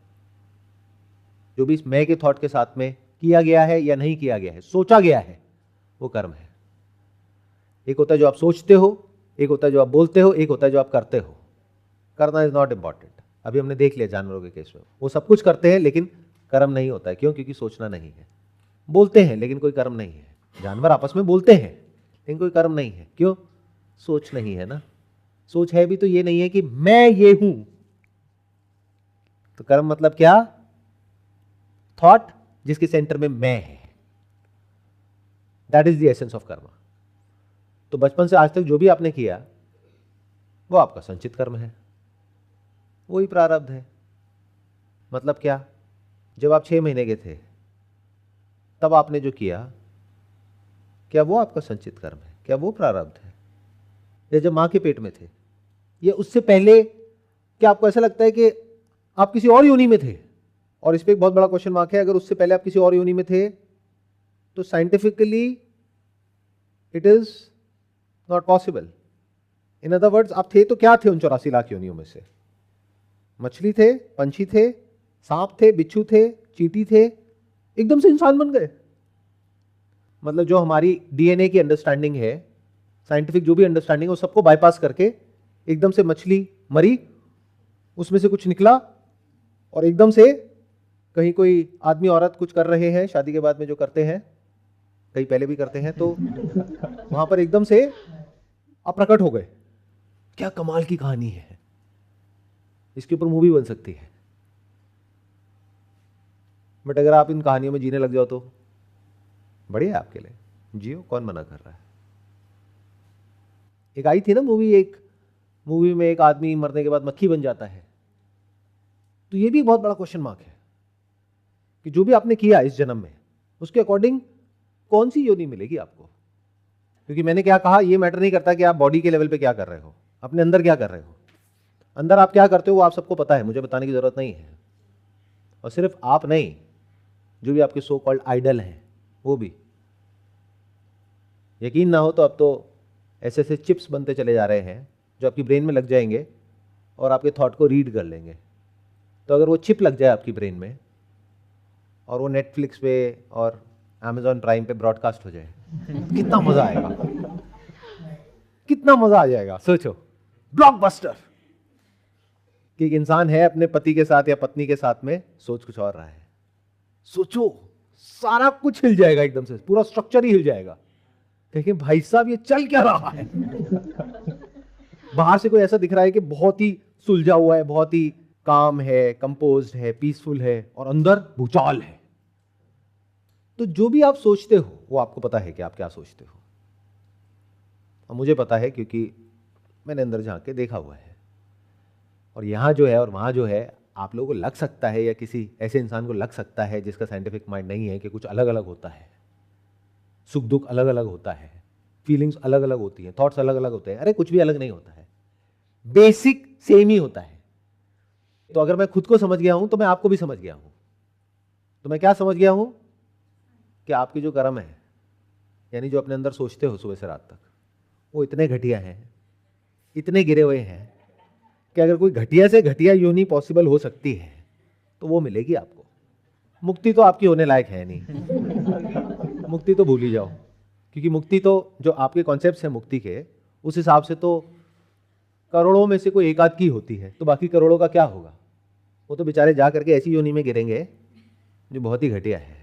जो भी इस मैं के थॉट के साथ में किया गया है या नहीं किया गया है, सोचा गया है, वो कर्म है। एक होता है जो आप सोचते हो, एक होता है जो आप बोलते हो, एक होता है जो आप करते हो। करना इज नॉट इंपॉर्टेंट। अभी हमने देख लिया जानवरों के केस में, वो सब कुछ करते हैं लेकिन कर्म नहीं होता है। क्यों? क्योंकि सोचना नहीं है। बोलते हैं लेकिन कोई कर्म नहीं है। जानवर आपस में बोलते हैं लेकिन कोई कर्म नहीं है। क्यों? सोच नहीं है ना। सोच है भी तो ये नहीं है कि मैं ये हूं। तो कर्म मतलब क्या? थॉट जिसके सेंटर में मैं है। That is the essence of कर्म। तो बचपन से आज तक जो भी आपने किया वो आपका संचित कर्म है, वही प्रारब्ध है। मतलब क्या? जब आप 6 महीने के थे तब आपने जो किया, क्या वो आपका संचित कर्म है? क्या वो प्रारब्ध है? या जब मां के पेट में थे, या उससे पहले, क्या आपको ऐसा लगता है कि आप किसी और योनि में थे? और इस पे एक बहुत बड़ा क्वेश्चन मार्क है। अगर उससे पहले आप किसी और योनि में थे तो scientifically it is not possible. In other words, आप थे तो क्या थे उन 84 लाख योनियों में से? मछली थे, पंछी थे, सांप थे, बिच्छू थे, चींटी थे, एकदम से इंसान बन गए। मतलब जो हमारी डीएनए की अंडरस्टैंडिंग है, साइंटिफिक जो भी अंडरस्टैंडिंग है, वो सबको बाईपास करके एकदम से मछली मरी, उसमें से कुछ निकला, और एकदम से कहीं कोई आदमी औरत कुछ कर रहे हैं शादी के बाद में, जो करते हैं, कहीं पहले भी करते हैं, तो वहां पर एकदम से आप प्रकट हो गए। क्या कमाल की कहानी है। इसके ऊपर मूवी बन सकती है। बट अगर आप इन कहानियों में जीने लग जाओ तो बढ़िया है आपके लिए, जियो, कौन मना कर रहा है। एक आई थी ना मूवी, एक मूवी में एक आदमी मरने के बाद मक्खी बन जाता है। तो ये भी एक बहुत बड़ा क्वेश्चन मार्क है कि जो भी आपने किया इस जन्म में, उसके अकॉर्डिंग कौन सी योनि मिलेगी आपको। क्योंकि मैंने क्या कहा, ये मैटर नहीं करता कि आप बॉडी के लेवल पे क्या कर रहे हो, अपने अंदर क्या कर रहे हो। अंदर आप क्या करते हो वो आप सबको पता है, मुझे बताने की जरूरत नहीं है। और सिर्फ आप नहीं, जो भी आपके सो कॉल्ड आइडल हैं वो भी। यकीन ना हो तो अब तो ऐसे ऐसे चिप्स बनते चले जा रहे हैं जो आपकी ब्रेन में लग जाएंगे और आपके थॉट को रीड कर लेंगे। तो अगर वो चिप लग जाए आपकी ब्रेन में और वो नेटफ्लिक्स पे और अमेजॉन प्राइम पे ब्रॉडकास्ट हो जाए, कितना मजा आएगा, कितना मजा आ जाएगा। सोचो, ब्लॉकबस्टर कि एक इंसान है अपने पति के साथ या पत्नी के साथ में, सोच कुछ और रहा है। सोचो, सारा कुछ हिल जाएगा, एकदम से पूरा स्ट्रक्चर ही हिल जाएगा। कहेंगे भाई साहब ये चल क्या रहा है। बाहर से कोई ऐसा दिख रहा है कि बहुत ही सुलझा हुआ है, बहुत ही काम है, कंपोज्ड है, पीसफुल है, और अंदर भूचाल है। तो जो भी आप सोचते हो वो आपको पता है कि आप क्या सोचते हो। और मुझे पता है क्योंकि मैंने अंदर झांक के देखा हुआ है। और यहाँ जो है और वहाँ जो है, आप लोगों को लग सकता है या किसी ऐसे इंसान को लग सकता है जिसका साइंटिफिक माइंड नहीं है कि कुछ अलग अलग होता है, सुख दुख अलग अलग होता है, फीलिंग्स अलग अलग होती हैं, थॉट्स अलग अलग होते हैं। अरे कुछ भी अलग नहीं होता है, बेसिक सेम ही होता है। तो अगर मैं खुद को समझ गया हूं तो मैं आपको भी समझ गया हूं। तो मैं क्या समझ गया हूं कि आपके जो कर्म है, यानी जो अपने अंदर सोचते हो सुबह से रात तक, वो इतने घटिया हैं, इतने गिरे हुए हैं कि अगर कोई घटिया से घटिया योनि पॉसिबल हो सकती है तो वो मिलेगी आपको। मुक्ति तो आपकी होने लायक है नहीं। मुक्ति तो भूल ही जाओ, क्योंकि मुक्ति तो जो आपके कॉन्सेप्ट्स हैं मुक्ति के, उस हिसाब से तो करोड़ों में से कोई एक आध की होती है, तो बाकी करोड़ों का क्या होगा। वो तो बेचारे जा करके ऐसी योनि में गिरेंगे जो बहुत ही घटिया है।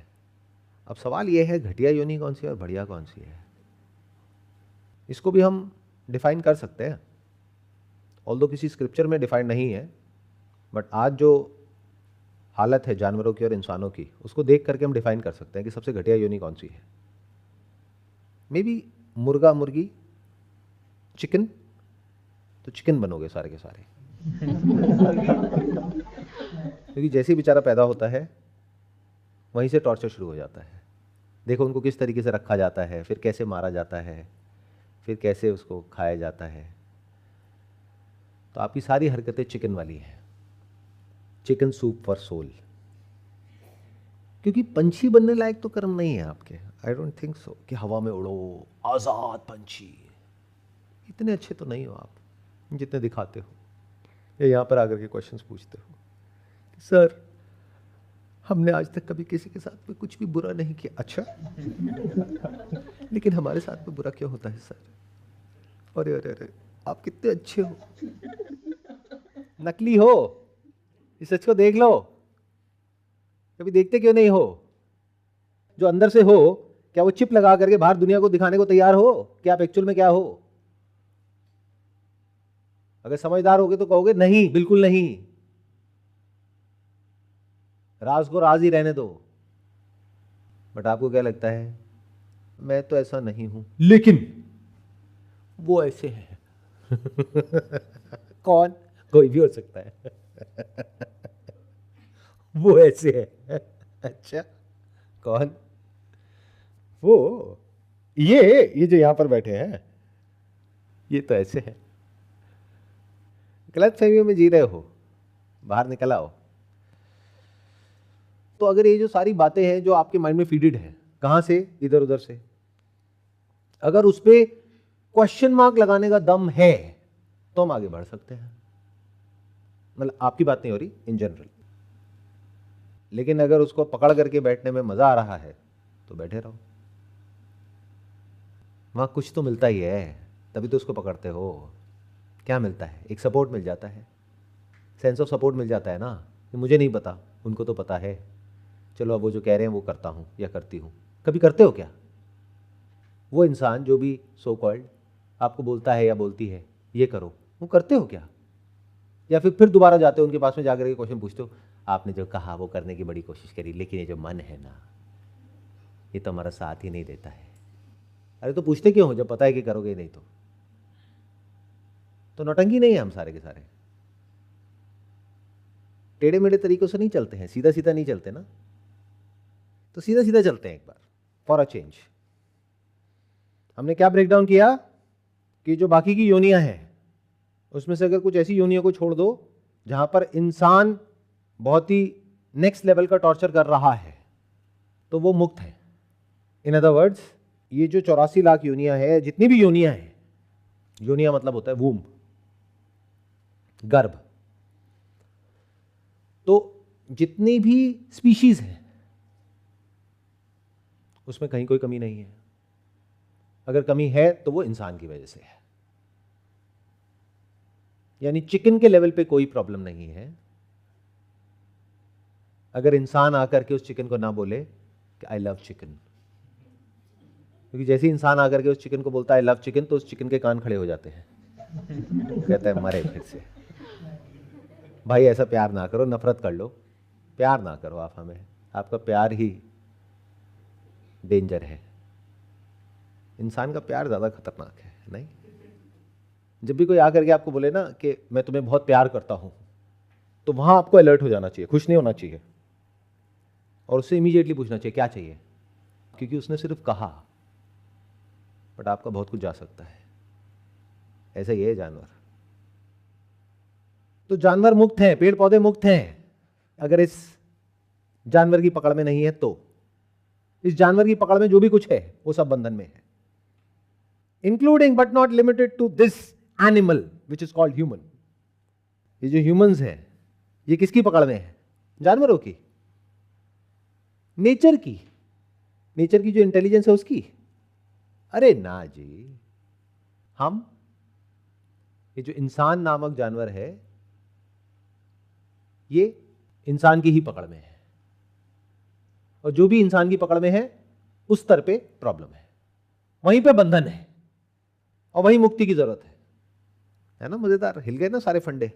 अब सवाल ये है, घटिया योनि कौन सी है और बढ़िया कौन सी है। इसको भी हम डिफाइन कर सकते हैं, ऑल्दो किसी स्क्रिप्चर में डिफाइन नहीं है, बट आज जो हालत है जानवरों की और इंसानों की, उसको देख करके हम डिफाइन कर सकते हैं कि सबसे घटिया योनि कौन सी है। मे बी मुर्गा मुर्गी चिकन, तो चिकन बनोगे सारे के सारे। क्योंकि जैसे ही बेचारा पैदा होता है वहीं से टॉर्चर शुरू हो जाता है। देखो उनको किस तरीके से रखा जाता है, फिर कैसे मारा जाता है, फिर कैसे उसको खाया जाता है। तो आपकी सारी हरकतें चिकन वाली हैं, चिकन सूप फॉर सोल। क्योंकि पंछी बनने लायक तो कर्म नहीं है आपके। आई डोंट थिंक सो कि हवा में उड़ो, आजाद पंछी। इतने अच्छे तो नहीं हो आप जितने दिखाते हो, या यहाँ पर आकर के क्वेश्चंस पूछते हो कि सर हमने आज तक कभी किसी के साथ में कुछ भी बुरा नहीं किया। अच्छा, लेकिन हमारे साथ में बुरा क्यों होता है सर? अरे अरे अरे, आप कितने अच्छे हो, नकली हो, इस सच को देख लो। कभी देखते क्यों नहीं हो? जो अंदर से हो, क्या वो चिप लगा करके बाहर दुनिया को दिखाने को तैयार हो कि आप एक्चुअल में क्या हो? अगर समझदार होगे तो कहोगे नहीं, बिल्कुल नहीं, राज को राज ही रहने दो। बट आपको क्या लगता है, मैं तो ऐसा नहीं हूं, लेकिन वो ऐसे है। कौन? कोई भी हो सकता है। वो ऐसे है। अच्छा, कौन? वो ये जो यहां पर बैठे हैं, ये तो ऐसे है। गलत फहमियों में जी रहे हो, बाहर निकल आओ। तो अगर ये जो सारी बातें हैं जो आपके माइंड में फीडेड है, कहां से? इधर उधर से। अगर उस पर क्वेश्चन मार्क लगाने का दम है तो हम आगे बढ़ सकते हैं। मतलब आपकी बात नहीं हो रही, इन जनरल। लेकिन अगर उसको पकड़ करके बैठने में मजा आ रहा है तो बैठे रहो। वहां कुछ तो मिलता ही है, तभी तो उसको पकड़ते हो। क्या मिलता है? एक सपोर्ट मिल जाता है, सेंस ऑफ सपोर्ट मिल जाता है ना, कि मुझे नहीं पता, उनको तो पता है, चलो अब वो जो कह रहे हैं वो करता हूं या करती हूं। कभी करते हो क्या? वो इंसान जो भी सो कॉल्ड आपको बोलता है या बोलती है ये करो, वो करते हो क्या? या फिर दोबारा जाते हो उनके पास में जाकर के क्वेश्चन पूछते हो, आपने जो कहा वो करने की बड़ी कोशिश करी, लेकिन ये जो मन है ना, ये तो हमारा साथ ही नहीं देता है। अरे तो पूछते क्यों हो जब पता है कि करोगे ही नहीं? तो नौटंकी नहीं है हम सारे के सारे। टेढ़े मेढ़े तरीकों से नहीं चलते हैं, सीधा सीधा नहीं चलते ना। तो सीधा सीधा चलते हैं एक बार, फॉर अ चेंज। हमने क्या ब्रेक डाउन किया कि जो बाकी की योनियां हैं उसमें से अगर कुछ ऐसी योनियों को छोड़ दो जहां पर इंसान बहुत ही नेक्स्ट लेवल का टॉर्चर कर रहा है, तो वो मुक्त है। इन अदर वर्ड्स, ये जो 84 लाख योनियां है, जितनी भी योनियां हैं, योनिया मतलब होता है वूम, गर्भ, तो जितनी भी स्पीशीज है उसमें कहीं कोई कमी नहीं है। अगर कमी है तो वो इंसान की वजह से है। यानी चिकन के लेवल पे कोई प्रॉब्लम नहीं है। अगर इंसान आकर के उस चिकन को ना बोले कि आई लव चिकन, क्योंकि जैसे ही इंसान आकर के उस चिकन को बोलता है आई लव चिकन, तो उस चिकन के कान खड़े हो जाते हैं, कहता है मरे फिर से। भाई ऐसा प्यार ना करो, नफरत कर लो, प्यार ना करो आप हमें, आपका प्यार ही डेंजर है। इंसान का प्यार ज्यादा खतरनाक है। नहीं, जब भी कोई आकर के आपको बोले ना कि मैं तुम्हें बहुत प्यार करता हूं, तो वहां आपको अलर्ट हो जाना चाहिए, खुश नहीं होना चाहिए, और उससे इमीडिएटली पूछना चाहिए क्या चाहिए, क्योंकि उसने सिर्फ कहा, बट आपका बहुत कुछ जा सकता है। ऐसा ही है जानवर। तो जानवर मुक्त हैं, पेड़ पौधे मुक्त हैं। अगर इस जानवर की पकड़ में नहीं है तो इस जानवर की पकड़ में जो भी कुछ है वो सब बंधन में है, including but not limited to this animal which is called human. ये जो ह्यूमंस हैं, ये किसकी पकड़ में है? जानवरों की, नेचर की। नेचर की जो इंटेलिजेंस है उसकी? अरे ना जी, हम, ये जो इंसान नामक जानवर है, ये इंसान की ही पकड़ में है, और जो भी इंसान की पकड़ में है उस स्तर पे प्रॉब्लम है, वहीं पे बंधन है, और वहीं मुक्ति की जरूरत है ना? मजेदार, हिल गए ना सारे फंडे।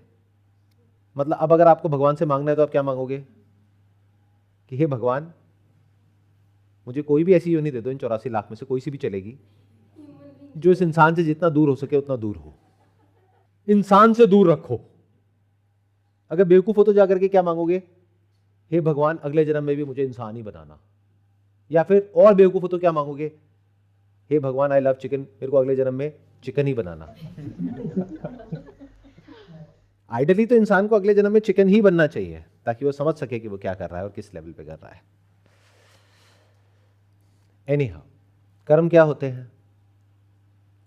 मतलब अब अगर आपको भगवान से मांगना है तो आप क्या मांगोगे कि हे भगवान, मुझे कोई भी ऐसी योनि दे दो इन 84 लाख में से, कोई सी भी चलेगी, जो इस इंसान से जितना दूर हो सके उतना दूर हो, इंसान से दूर रखो। अगर बेवकूफ हो तो जाकर के क्या मांगोगे? हे भगवान, अगले जन्म में भी मुझे इंसान ही बनाना। या फिर और बेवकूफ हो तो क्या मांगोगे? हे भगवान, आई लव चिकन, मेरे को अगले जन्म में चिकन ही बनाना। आइडली तो इंसान को अगले जन्म में चिकन ही बनना चाहिए, ताकि वो समझ सके कि वो क्या कर रहा है और किस लेवल पे कर रहा है। एनीहाउ, कर्म क्या होते हैं?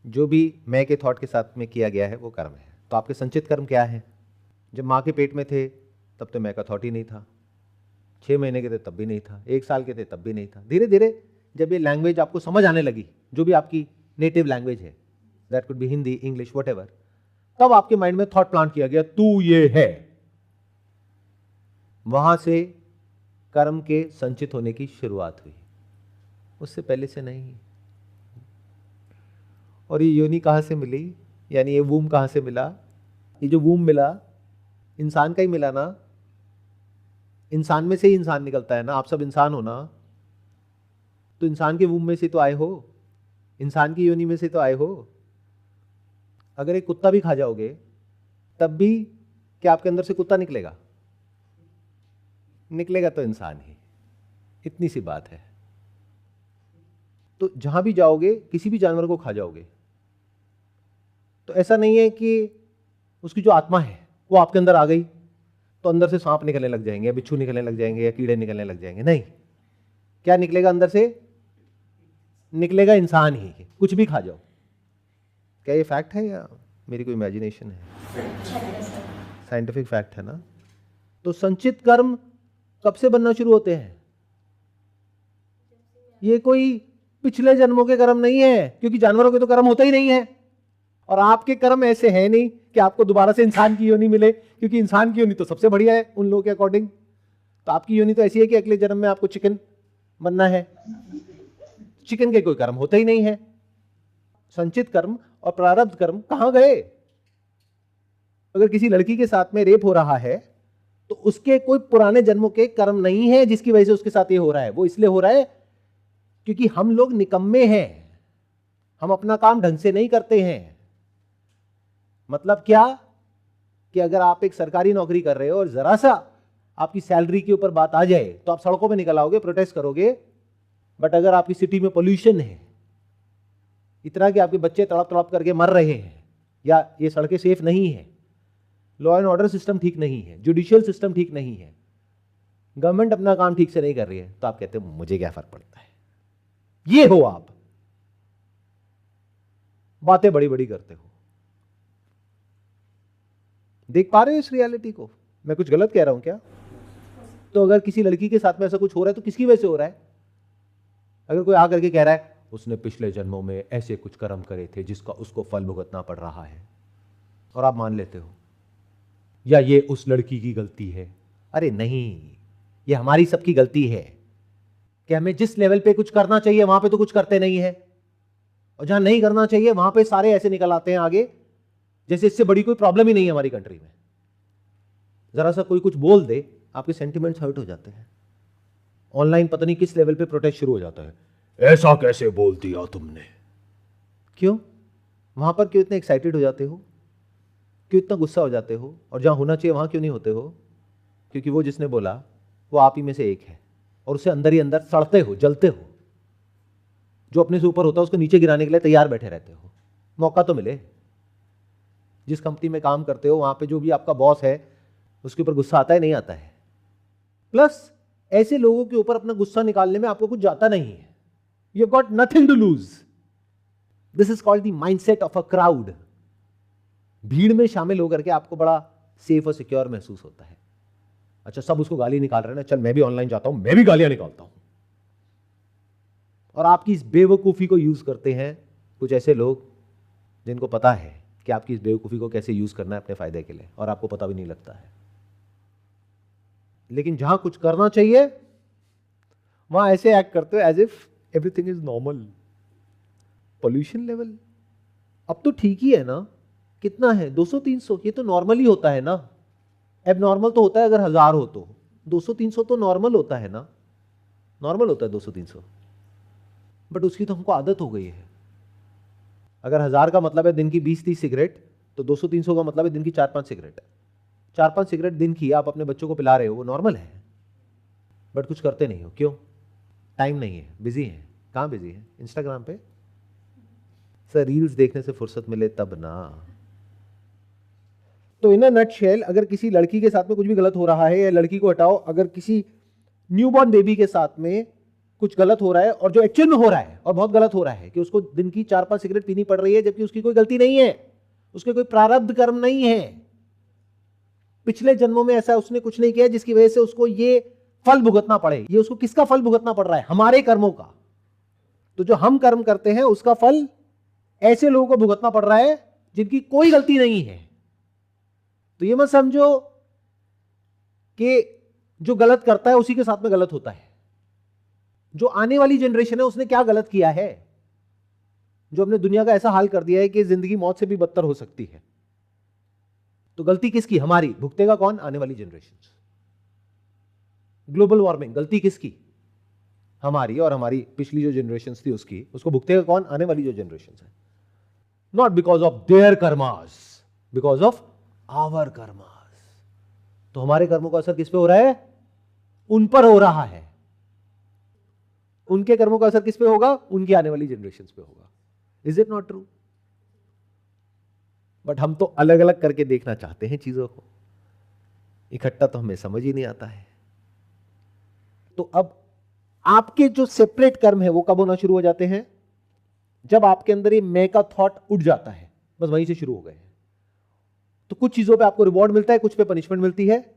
जो भी मैं के थॉट के साथ में किया गया है वो कर्म है। तो आपके संचित कर्म क्या है? जब माँ के पेट में थे तब तो मैं का थॉट ही नहीं था, 6 महीने के थे तब भी नहीं था, 1 साल के थे तब भी नहीं था। धीरे धीरे जब ये लैंग्वेज आपको समझ आने लगी, जो भी आपकी नेटिव लैंग्वेज है, that could be Hindi, English, whatever, तब आपके माइंड में थॉट प्लांट किया गया, तू ये है। वहां से कर्म के संचित होने की शुरुआत हुई, उससे पहले से नहीं। और ये योनि कहां से मिली? यानी ये वूम कहां से मिला? ये जो वूम मिला इंसान का ही मिला ना, इंसान में से ही इंसान निकलता है ना। आप सब इंसान हो ना, तो इंसान के वूम में से तो आए हो, इंसान की योनि में से तो आए हो। अगर एक कुत्ता भी खा जाओगे तब भी क्या आपके अंदर से कुत्ता निकलेगा? निकलेगा तो इंसान ही। इतनी सी बात है। तो जहां भी जाओगे किसी भी जानवर को खा जाओगे तो ऐसा नहीं है कि उसकी जो आत्मा है वो आपके अंदर आ गई तो अंदर से सांप निकलने लग जाएंगे, या बिच्छू निकलने लग जाएंगे, या कीड़े निकलने लग जाएंगे। नहीं, क्या निकलेगा अंदर से? निकलेगा इंसान ही। कुछ भी खा जाओ। क्या ये फैक्ट है या मेरी कोई इमेजिनेशन है? साइंटिफिक फैक्ट है ना। तो संचित कर्म कब से बनना शुरू होते हैं? ये कोई पिछले जन्मों के कर्म नहीं है, क्योंकि जानवरों के तो कर्म होता ही नहीं है, और आपके कर्म ऐसे हैं नहीं कि आपको दोबारा से इंसान की योनि मिले, क्योंकि इंसान की योनि तो सबसे बढ़िया है उन लोगों के अकॉर्डिंग। तो आपकी योनि तो ऐसी है कि अगले जन्म में आपको चिकन बनना है। चिकन के कोई कर्म होता ही नहीं है। संचित कर्म और प्रारब्ध कर्म कहां गए? अगर किसी लड़की के साथ में रेप हो रहा है तो उसके कोई पुराने जन्मों के कर्म नहीं है जिसकी वजह से उसके साथ ये हो रहा है। वो इसलिए हो रहा है क्योंकि हम लोग निकम्मे हैं, हम अपना काम ढंग से नहीं करते हैं। मतलब क्या कि अगर आप एक सरकारी नौकरी कर रहे हो और जरा सा आपकी सैलरी के ऊपर बात आ जाए तो आप सड़कों पे निकल आओगे, प्रोटेस्ट करोगे। बट अगर आपकी सिटी में पोल्यूशन है इतना कि आपके बच्चे तड़प तड़प करके मर रहे हैं, या ये सड़कें सेफ नहीं है, लॉ एंड ऑर्डर सिस्टम ठीक नहीं है, जुडिशियल सिस्टम ठीक नहीं है, गवर्नमेंट अपना काम ठीक से नहीं कर रही है तो आप कहते हो मुझे क्या फर्क पड़ता है। ये हो आप, बातें बड़ी बड़ी करते हो। देख पा रहे हो इस रियलिटी को? मैं कुछ गलत कह रहा हूं क्या? तो अगर किसी लड़की के साथ में ऐसा कुछ हो रहा है तो किसकी वजह से हो रहा है? अगर कोई आकर के कह रहा है उसने पिछले जन्मों में ऐसे कुछ कर्म करे थे जिसका उसको फल भुगतना पड़ रहा है, और आप मान लेते हो, या ये उस लड़की की गलती है। अरे नहीं, ये हमारी सबकी गलती है कि हमें जिस लेवल पे कुछ करना चाहिए वहां पे तो कुछ करते नहीं है, और जहां नहीं करना चाहिए वहां पे सारे ऐसे निकल आते हैं आगे जैसे इससे बड़ी कोई प्रॉब्लम ही नहीं है हमारी कंट्री में। जरा सा कोई कुछ बोल दे, आपके सेंटिमेंट्स हर्ट हो जाते हैं। ऑनलाइन पता नहीं किस लेवल पे प्रोटेस्ट शुरू हो जाता है, ऐसा कैसे बोल दिया तुमने। क्यों? वहां पर क्यों इतने एक्साइटेड हो जाते हो? क्यों इतना गुस्सा हो जाते हो? और जहां होना चाहिए वहां क्यों नहीं होते हो? क्योंकि वो जिसने बोला वो आप ही में से एक है, और उससे अंदर ही अंदर सड़ते हो, जलते हो। जो अपने से ऊपर होता है उसको नीचे गिराने के लिए तैयार बैठे रहते हो। मौका तो मिले। जिस कंपनी में काम करते हो वहां पे जो भी आपका बॉस है उसके ऊपर गुस्सा आता है, नहीं आता है? प्लस ऐसे लोगों के ऊपर अपना गुस्सा निकालने में आपको कुछ जाता नहीं है। You got nothing to lose. This is called the mindset of a crowd. भीड़ में शामिल होकर के आपको बड़ा सेफ और सिक्योर महसूस होता है। अच्छा, सब उसको गाली निकाल रहे हैं ना, चल मैं भी ऑनलाइन जाता हूं, मैं भी गालियां निकालता हूं। और आपकी इस बेवकूफी को यूज करते हैं कुछ ऐसे लोग जिनको पता है कि आपकी इस बेवकूफी को कैसे यूज करना है अपने फायदे के लिए, और आपको पता भी नहीं लगता है। लेकिन जहां कुछ करना चाहिए वहां ऐसे एक्ट करते हो as if everything is normal. Pollution level अब तो ठीक ही है ना? कितना है? 200-300। ये तो नॉर्मल ही होता है ना। एबनॉर्मल तो होता है अगर 1000 हो तो। 200-300 तो नॉर्मल होता है ना। नॉर्मल होता है 200-300, बट उसकी तो हमको आदत हो गई है। अगर 1000 का मतलब है दिन की 20-30 सिगरेट, तो 200-300 का मतलब है दिन की 4-5 सिगरेट। 4-5 सिगरेट दिन की आप अपने बच्चों को पिला रहे हो, वो नॉर्मल है। बट कुछ करते नहीं हो। क्यों? टाइम नहीं है, बिजी है। कहाँ बिजी है? इंस्टाग्राम पे। सर रील्स देखने से फुर्सत मिले तब ना। तो इन अ नटशेल, अगर किसी लड़की के साथ में कुछ भी गलत हो रहा है, या लड़की को हटाओ, अगर किसी न्यूबॉर्न बेबी के साथ में कुछ गलत हो रहा है, और जो एक्चुअल में हो रहा है और बहुत गलत हो रहा है कि उसको दिन की 4-5 सिगरेट पीनी पड़ रही है, जबकि उसकी कोई गलती नहीं है, उसके कोई प्रारब्ध कर्म नहीं है, पिछले जन्मों में ऐसा उसने कुछ नहीं किया जिसकी वजह से उसको ये फल भुगतना पड़े। ये उसको किसका फल भुगतना पड़ रहा है? हमारे कर्मों का। तो जो हम कर्म करते हैं उसका फल ऐसे लोगों को भुगतना पड़ रहा है जिनकी कोई गलती नहीं है। तो ये मत समझो कि जो गलत करता है उसी के साथ में गलत होता है। जो आने वाली जनरेशन है उसने क्या गलत किया है जो हमने दुनिया का ऐसा हाल कर दिया है कि जिंदगी मौत से भी बदतर हो सकती है? तो गलती किसकी? हमारी। भुगतेगा कौन? आने वाली जनरेशन। ग्लोबल वार्मिंग गलती किसकी? हमारी, और हमारी पिछली जो जनरेशन थी उसकी। उसको भुगतेगा कौन? आने वाली जो जनरेशन है। Not because of their karmas, because of our karmas. तो हमारे कर्मों का असर किस पे हो रहा है? उन पर हो रहा है। उनके कर्मों का असर किस पे होगा? उनकी आने वाली जनरेशन पे होगा। Is it not true? But हम तो अलग अलग करके देखना चाहते हैं चीजों को, इकट्ठा तो हमें समझ ही नहीं आता है। तो अब आपके जो सेपरेट कर्म है वो कब होना शुरू हो जाते हैं? जब आपके अंदर ये मैं का थॉट उठ जाता है। बस वहीं से शुरू हो गए। तो कुछ चीजों पे आपको रिवॉर्ड मिलता है, कुछ पे पनिशमेंट मिलती है।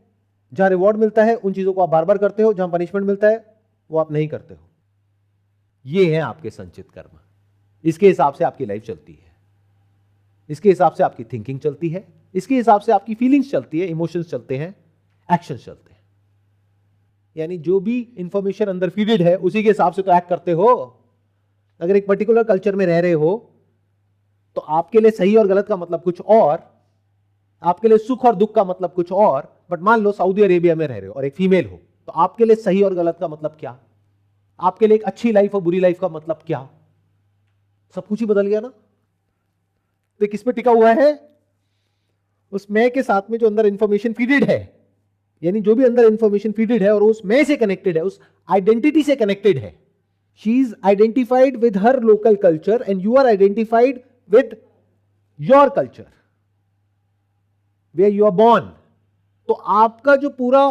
जहां रिवॉर्ड मिलता है उन चीजों को आप बार बार करते हो, जहां पनिशमेंट मिलता है वो आप नहीं करते हो। ये है आपके संचित कर्म। इसके हिसाब से आपकी लाइफ चलती है, इसके हिसाब से आपकी थिंकिंग चलती है, इसके हिसाब से आपकी फीलिंग्स चलती है, इमोशंस चलते हैं, एक्शंस चलते हैं। यानी जो भी इंफॉर्मेशन अंदर फीडेड है उसी के हिसाब से तो एक्ट करते हो। अगर एक पर्टिकुलर कल्चर में रह रहे हो तो आपके लिए सही और गलत का मतलब कुछ और, आपके लिए सुख और दुख का मतलब कुछ और। बट मान लो सऊदी अरेबिया में रह रहे हो और एक फीमेल हो, तो आपके लिए सही और गलत का मतलब क्या? आपके लिए एक अच्छी लाइफ और बुरी लाइफ का मतलब क्या? सब कुछ ही बदल गया ना। तो किस पे टिका हुआ है? उस मैं के साथ में जो अंदर इंफॉर्मेशन फीडेड है, यानी जो भी अंदर इंफॉर्मेशन फीडेड है और उस मैं से कनेक्टेड है, उस आइडेंटिटी से कनेक्टेड है। She is identified with her local culture and you are identified with your culture where you are born. तो आपका जो पूरा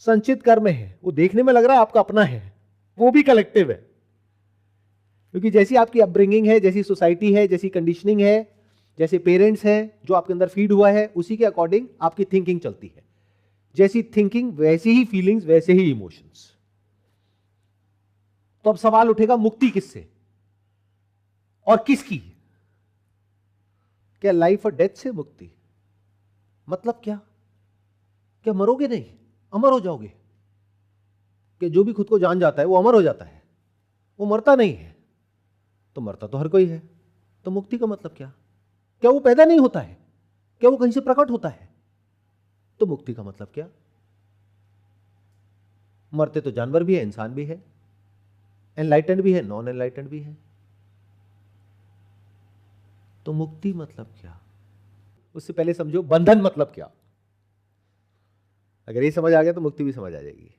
संचित कर्म है, वो देखने में लग रहा है आपका अपना है, वो भी कलेक्टिव है, क्योंकि जैसी आपकी अपब्रिंगिंग है, जैसी सोसाइटी है, जैसी कंडीशनिंग है, जैसे पेरेंट्स हैं, जो आपके अंदर फीड हुआ है, उसी के अकॉर्डिंग आपकी थिंकिंग चलती है। जैसी थिंकिंग वैसी ही फीलिंग्स, वैसे ही इमोशंस। तो अब सवाल उठेगा मुक्ति किससे और किसकी? क्या लाइफ और डेथ से मुक्ति? मतलब क्या मरोगे नहीं, अमर हो जाओगे? कि जो भी खुद को जान जाता है वो अमर हो जाता है, वो मरता नहीं है। तो मरता तो हर कोई है, तो मुक्ति का मतलब क्या वो पैदा नहीं होता है? क्या वो कहीं से प्रकट होता है? तो मुक्ति का मतलब क्या? मरते तो जानवर भी है, इंसान भी है, एनलाइटेंड भी है, नॉन एनलाइटेंड भी है। तो मुक्ति मतलब क्या? उससे पहले समझो बंधन मतलब क्या। अगर ये समझ आ गया तो मुक्ति भी समझ आ जाएगी।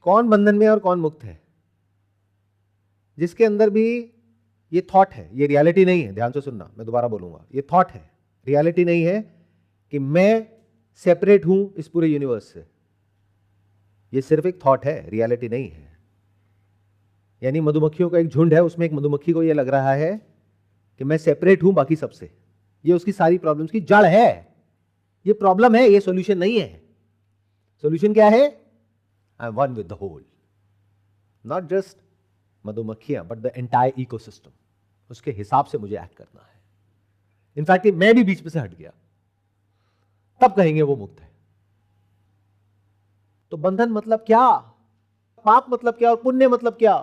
कौन बंधन में और कौन मुक्त है? जिसके अंदर भी ये थॉट है, ये रियलिटी नहीं है। ध्यान से सुनना, मैं दोबारा बोलूंगा, ये थॉट है, रियलिटी नहीं है कि मैं सेपरेट हूं इस पूरे यूनिवर्स से। ये सिर्फ एक थॉट है, रियलिटी नहीं है। यानी मधुमक्खियों का एक झुंड है, उसमें एक मधुमक्खी को यह लग रहा है कि मैं सेपरेट हूं बाकी सबसे। ये उसकी सारी प्रॉब्लम्स की जड़ है। ये प्रॉब्लम है, ये सॉल्यूशन नहीं है। सॉल्यूशन क्या है? I am one with the whole. Not just मधुमक्खियां, बट द एंटायर इकोसिस्टम। उसके हिसाब से मुझे एक्ट करना है। इनफैक्ट मैं भी बीच में से हट गया, तब कहेंगे वो मुक्त है। तो बंधन मतलब क्या, पाप मतलब क्या और पुण्य मतलब क्या?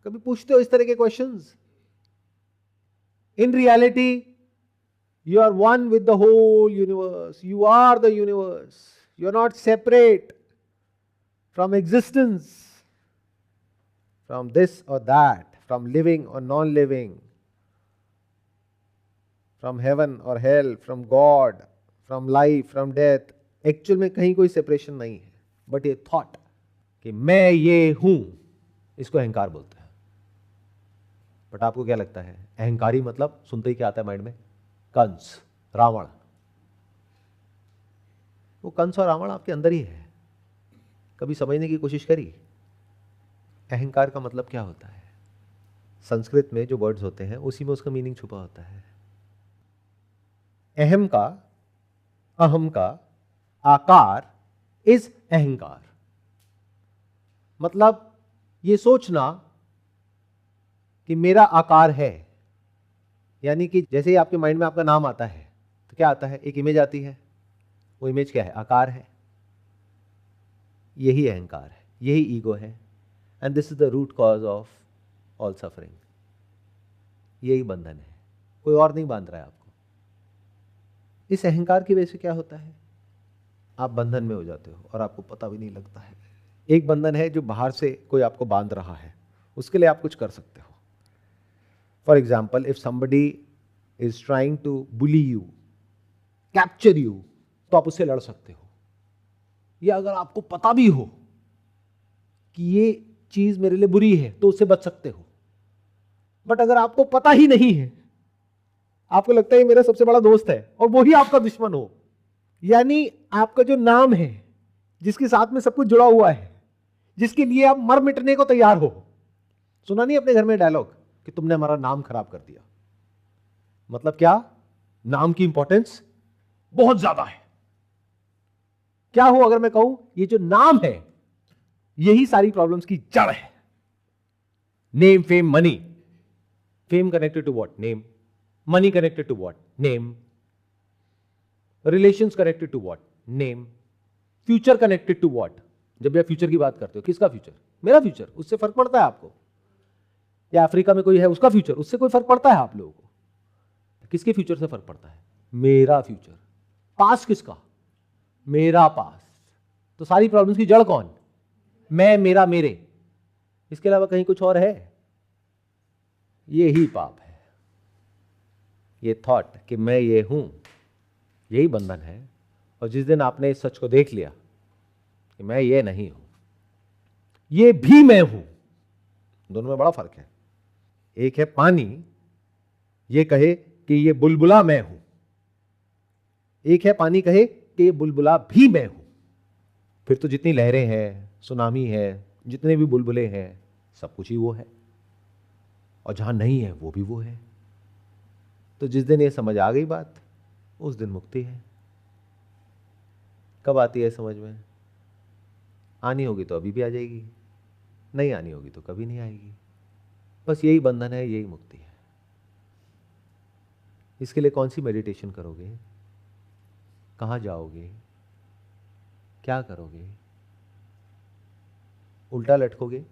कभी पूछते हो इस तरह के questions? In reality you are one with the whole universe. You are the universe. You are not separate from existence, from this और दैट, फ्रॉम लिविंग और नॉन लिविंग, फ्रॉम हेवन और hell, from God, from life, from death. Actual में कहीं कोई सेपरेशन नहीं है, बट ये थॉट कि मैं ये हूं, इसको अहंकार बोलते हैं। बट आपको क्या लगता है अहंकारी मतलब? सुनते ही क्या आता है माइंड में? कंस, रावण। वो कंस और रावण आपके अंदर ही है। कभी समझने की कोशिश करी अहंकार का मतलब क्या होता है? संस्कृत में जो वर्ड्स होते हैं उसी में उसका मीनिंग छुपा होता है। अहम का, अहम का आकार इज अहंकार। मतलब ये सोचना कि मेरा आकार है। यानी कि जैसे ही आपके माइंड में आपका नाम आता है तो क्या आता है? एक इमेज आती है। वो इमेज क्या है? आकार है। यही अहंकार है, यही ईगो है। And this is the root cause of all suffering. यही बंधन है, कोई और नहीं बांध रहा है आपको। इस अहंकार की वजह से क्या होता है? आप बंधन में हो जाते हो और आपको पता भी नहीं लगता है। एक बंधन है जो बाहर से कोई आपको बांध रहा है, उसके लिए आप कुछ कर सकते हो। For example, if somebody is trying to bully you, capture you, तो आप उससे लड़ सकते हो। या अगर आपको पता भी हो कि ये चीज मेरे लिए बुरी है तो उससे बच सकते हो। बट अगर आपको पता ही नहीं है, आपको लगता है मेरा सबसे बड़ा दोस्त है और वो ही आपका दुश्मन हो, यानी आपका जो नाम है, जिसके साथ में सब कुछ जुड़ा हुआ है, जिसके लिए आप मर मिटने को तैयार हो। सुना नहीं अपने घर में डायलॉग कि तुमने हमारा नाम खराब कर दिया? मतलब क्या? नाम की इंपॉर्टेंस बहुत ज्यादा है। क्या हो अगर मैं कहूं ये जो नाम है यही सारी प्रॉब्लम्स की जड़ है। Name, fame, money. Fame connected to what? Name. Money connected to what? Name. Relations connected to what? Name. Future connected to what? जब भी आप फ्यूचर की बात करते हो, किसका फ्यूचर? मेरा फ्यूचर। उससे फर्क पड़ता है आपको? या अफ्रीका में कोई है उसका फ्यूचर, उससे कोई फर्क पड़ता है आप लोगों को? किसके फ्यूचर से फर्क पड़ता है? मेरा फ्यूचर। पास्ट किसका? मेरा पास्ट। तो सारी प्रॉब्लम्स की जड़ कौन? मैं, मेरा, मेरे। इसके अलावा कहीं कुछ और है? ये ही पाप है। ये थॉट कि मैं ये हूं, यही बंधन है। और जिस दिन आपने इस सच को देख लिया कि मैं ये नहीं हूं, ये भी मैं हूं, दोनों में बड़ा फर्क है। एक है पानी, ये कहे कि ये बुलबुला मैं हूं। एक है पानी कहे कि ये बुलबुला भी मैं हूं, फिर तो जितनी लहरें हैं, सुनामी है, जितने भी बुलबुले हैं, सब कुछ ही वो है, और जहां नहीं है वो भी वो है। तो जिस दिन ये समझ आ गई बात, उस दिन मुक्ति है। कब आती है समझ में? आनी होगी तो अभी भी आ जाएगी, नहीं आनी होगी तो कभी नहीं आएगी। बस यही बंधन है, यही मुक्ति है। इसके लिए कौन सी मेडिटेशन करोगे, कहां जाओगे, क्या करोगे? उल्टा लटकोगे?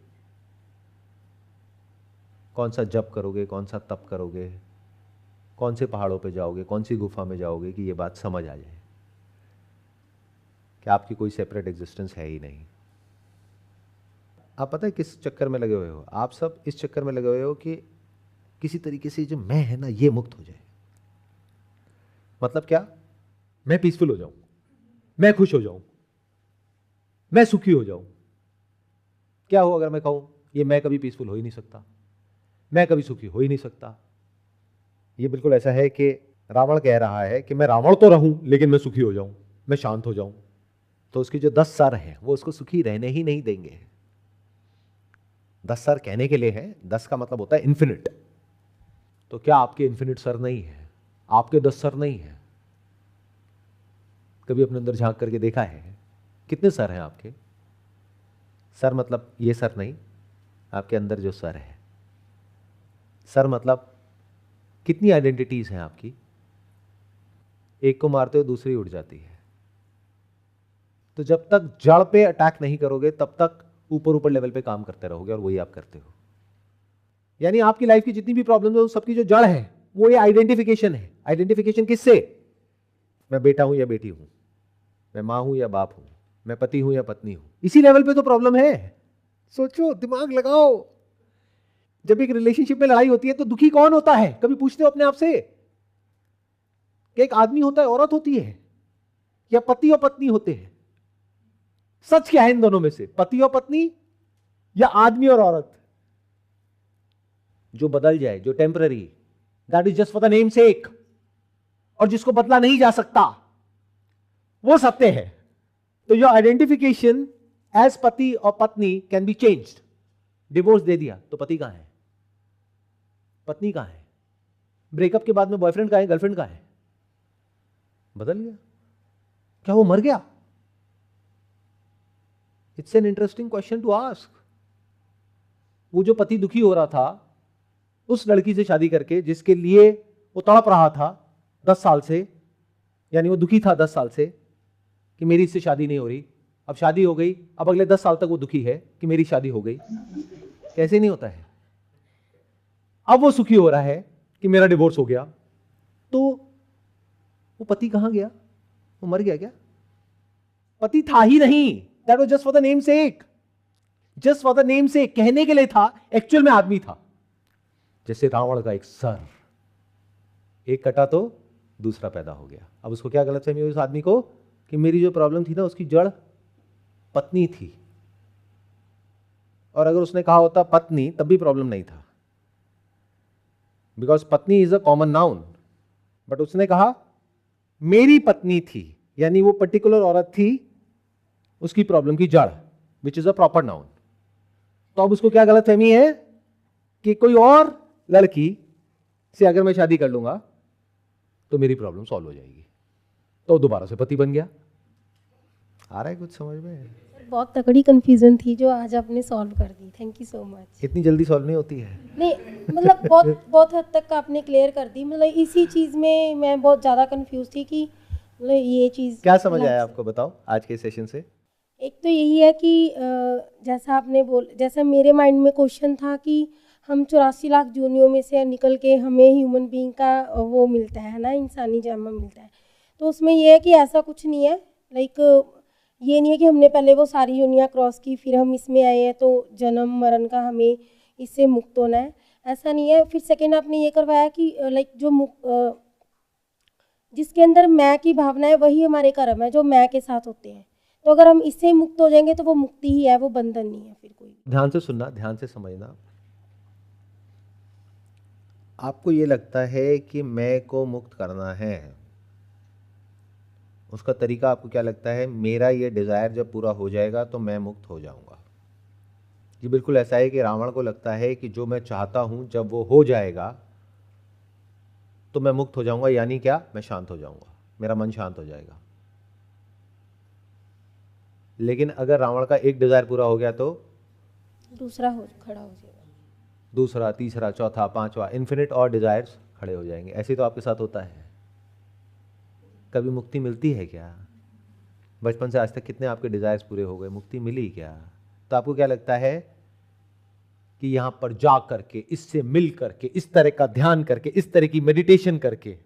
कौन सा जप करोगे, कौन सा तप करोगे, कौन से पहाड़ों पे जाओगे, कौन सी गुफा में जाओगे कि ये बात समझ आ जाए कि आपकी कोई सेपरेट एग्जिस्टेंस है ही नहीं? आप पता है किस चक्कर में लगे हुए हो? आप सब इस चक्कर में लगे हुए हो कि किसी तरीके से जो मैं है ना, ये मुक्त हो जाए। मतलब क्या? मैं पीसफुल हो जाऊं, मैं खुश हो जाऊं, मैं सुखी हो जाऊं। क्या हो अगर मैं कहूं ये मैं कभी पीसफुल हो ही नहीं सकता, मैं कभी सुखी हो ही नहीं सकता? ये बिल्कुल ऐसा है कि रावण कह रहा है कि मैं रावण तो रहूं लेकिन मैं सुखी हो जाऊं, मैं शांत हो जाऊं। तो उसकी जो 10 सर हैं वो उसको सुखी रहने ही नहीं देंगे। 10 सर कहने के लिए है, 10 का मतलब होता है इन्फिनिट। तो क्या आपके इन्फिनिट सर नहीं है? आपके 10 सर नहीं है? कभी अपने अंदर झांक करके देखा है कितने सर हैं आपके? सर मतलब ये सर नहीं, आपके अंदर जो सर है। सर मतलब कितनी आइडेंटिटीज हैं आपकी? एक को मारते हो दूसरी उड़ जाती है। तो जब तक जड़ पे अटैक नहीं करोगे तब तक ऊपर ऊपर लेवल पे काम करते रहोगे, और वही आप करते हो। यानी आपकी लाइफ की जितनी भी प्रॉब्लम है, सबकी जो जड़ है वो ये आइडेंटिफिकेशन है। आइडेंटिफिकेशन किससे? मैं बेटा हूं या बेटी हूं, मैं मां हूं या बाप हूं, मैं पति हूं या पत्नी हूं। इसी लेवल पे तो प्रॉब्लम है। सोचो, दिमाग लगाओ। जब एक रिलेशनशिप में लड़ाई होती है तो दुखी कौन होता है? कभी पूछते हो अपने आप से कि एक आदमी होता है, औरत होती है, या पति और पत्नी होते हैं? सच क्या है इन दोनों में से, पति और पत्नी या आदमी और औरत? जो बदल जाए, जो temporary, that is just for the name सेक, और जिसको बदला नहीं जा सकता वो सत्य है। तो योर आइडेंटिफिकेशन एज पति और पत्नी कैन बी चेंज्ड। डिवोर्स दे दिया तो पति कहां है, पत्नी कहां है? ब्रेकअप के बाद में बॉयफ्रेंड कहां है, गर्लफ्रेंड कहां है? बदल गया। क्या वो मर गया? It's an interesting question to ask. वो जो पति दुखी हो रहा था उस लड़की से शादी करके, जिसके लिए वो तड़प रहा था 10 साल से, यानी वो दुखी था 10 साल से कि मेरी इससे शादी नहीं हो रही, अब शादी हो गई, अब अगले 10 साल तक वो दुखी है कि मेरी शादी हो गई। कैसे नहीं होता है? अब वो सुखी हो रहा है कि मेरा डिवोर्स हो गया। तो वो पति कहां गया? वो मर गया क्या? पति था ही नहीं। That was just for the name sec, just for the name सेक, कहने के लिए था, एक्चुअल में आदमी था। जैसे रावण का एक सर, एक कटा तो दूसरा पैदा हो गया। अब उसको क्या गलतफहमी हुई उस आदमी को कि मेरी जो प्रॉब्लम थी ना उसकी जड़ पत्नी थी, और अगर उसने कहा होता पत्नी तब भी प्रॉब्लम नहीं था, बिकॉज पत्नी is a common noun. But उसने कहा मेरी पत्नी थी, यानी वो पर्टिकुलर औरत थी उसकी प्रॉब्लम की जड़, which is a proper noun. तो अब उसको क्या गलतफहमी है कि कोई और लड़की से अगर मैं शादी कर लूंगा तो मेरी प्रॉब्लम सॉल्व हो जाएगी, तो दोबारा से पति बन गया। आ रहा है कुछ समझ में? बहुत तगड़ी कंफ्यूजन थी जो आज आपने सॉल्व कर दी। Thank you so much. इतनी जल्दी सॉल्व नहीं होती है। नहीं, मतलब बहुत बहुत हद तक आपने क्लियर कर दी। मतलब इसी चीज़ में मैं बहुत ज़्यादा कंफ्यूज थी कि मतलब ये चीज़ क्या समझ आया आपको, बताओ आज के सेशन से? एक तो यही है कि जैसा आपने जैसा मेरे माइंड में क्वेश्चन था कि हम 84 लाख जूनियों में से निकल के हमें ह्यूमन बीइंग का वो मिलता है ना, इंसानी जन्म मिलता है। तो उसमें ये है कि ऐसा कुछ नहीं है, लाइक ये नहीं है कि हमने पहले वो सारी यूनियाँ क्रॉस की फिर हम इसमें आए हैं तो जन्म मरण का हमें इससे मुक्त होना है, ऐसा नहीं है। फिर सेकेंड आपने ये करवाया कि लाइक जो जिसके अंदर मैं की भावना है वही हमारे कर्म है जो मैं के साथ होते हैं। तो अगर हम इससे मुक्त हो जाएंगे तो वो मुक्ति ही है, वो बंधन नहीं है फिर कोई। ध्यान से सुनना, ध्यान से समझना। आपको ये लगता है कि मैं को मुक्त करना है, उसका तरीका आपको क्या लगता है? मेरा ये डिज़ायर जब पूरा हो जाएगा तो मैं मुक्त हो जाऊंगा। ये बिल्कुल ऐसा है कि रावण को लगता है कि जो मैं चाहता हूं जब वो हो जाएगा तो मैं मुक्त हो जाऊंगा, यानी क्या? मैं शांत हो जाऊंगा, मेरा मन शांत हो जाएगा। लेकिन अगर रावण का एक डिज़ायर पूरा हो गया तो दूसरा हो खड़ा हो जाएगा। दूसरा, तीसरा, चौथा, पांचवा, इन्फिनिट और डिज़ायर्स खड़े हो जाएंगे। ऐसे तो आपके साथ होता है। कभी मुक्ति मिलती है क्या? बचपन से आज तक कितने आपके डिज़ायर्स पूरे हो गए? मुक्ति मिली क्या? तो आपको क्या लगता है कि यहां पर जा करके, इससे मिल करके, इस तरह का ध्यान करके, इस तरह की मेडिटेशन करके,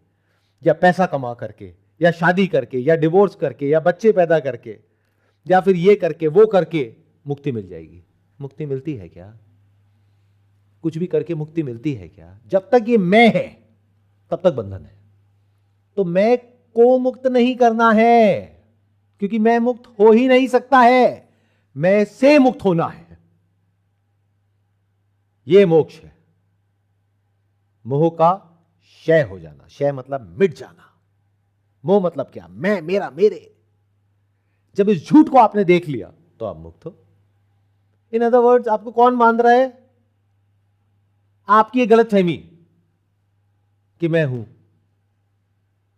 या पैसा कमा करके, या शादी करके, या डिवोर्स करके, या बच्चे पैदा करके, या फिर ये करके वो करके मुक्ति मिल जाएगी? मुक्ति मिलती है क्या? कुछ भी करके मुक्ति मिलती है क्या? जब तक ये मैं है तब तक बंधन है। तो मैं को मुक्त नहीं करना है, क्योंकि मैं मुक्त हो ही नहीं सकता है। मैं से मुक्त होना है। यह मोक्ष है। मोह का क्षय हो जाना। क्षय मतलब मिट जाना। मोह मतलब क्या? मैं, मेरा, मेरे। जब इस झूठ को आपने देख लिया तो आप मुक्त हो। इन अदर वर्ड्स, आपको कौन बांध रहा है? आपकी ये गलतफहमी कि मैं हूं,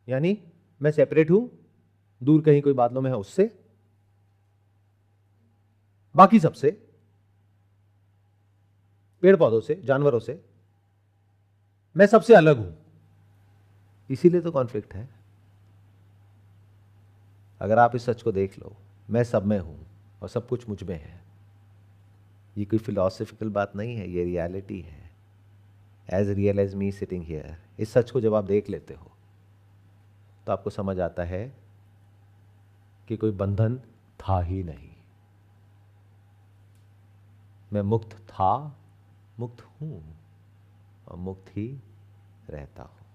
यानी मैं सेपरेट हूं, दूर कहीं कोई बादलों में है उससे, बाकी सबसे, पेड़ पौधों से, जानवरों से, मैं सबसे अलग हूं। इसीलिए तो कॉन्फ्लिक्ट है। अगर आप इस सच को देख लो, मैं सब में हूं और सब कुछ मुझ में है, ये कोई फिलॉसफिकल बात नहीं है, ये रियलिटी है। As real as me sitting here. इस सच को जब आप देख लेते हो तो आपको समझ आता है कि कोई बंधन था ही नहीं। मैं मुक्त था, मुक्त हूं और मुक्त ही रहता हूं।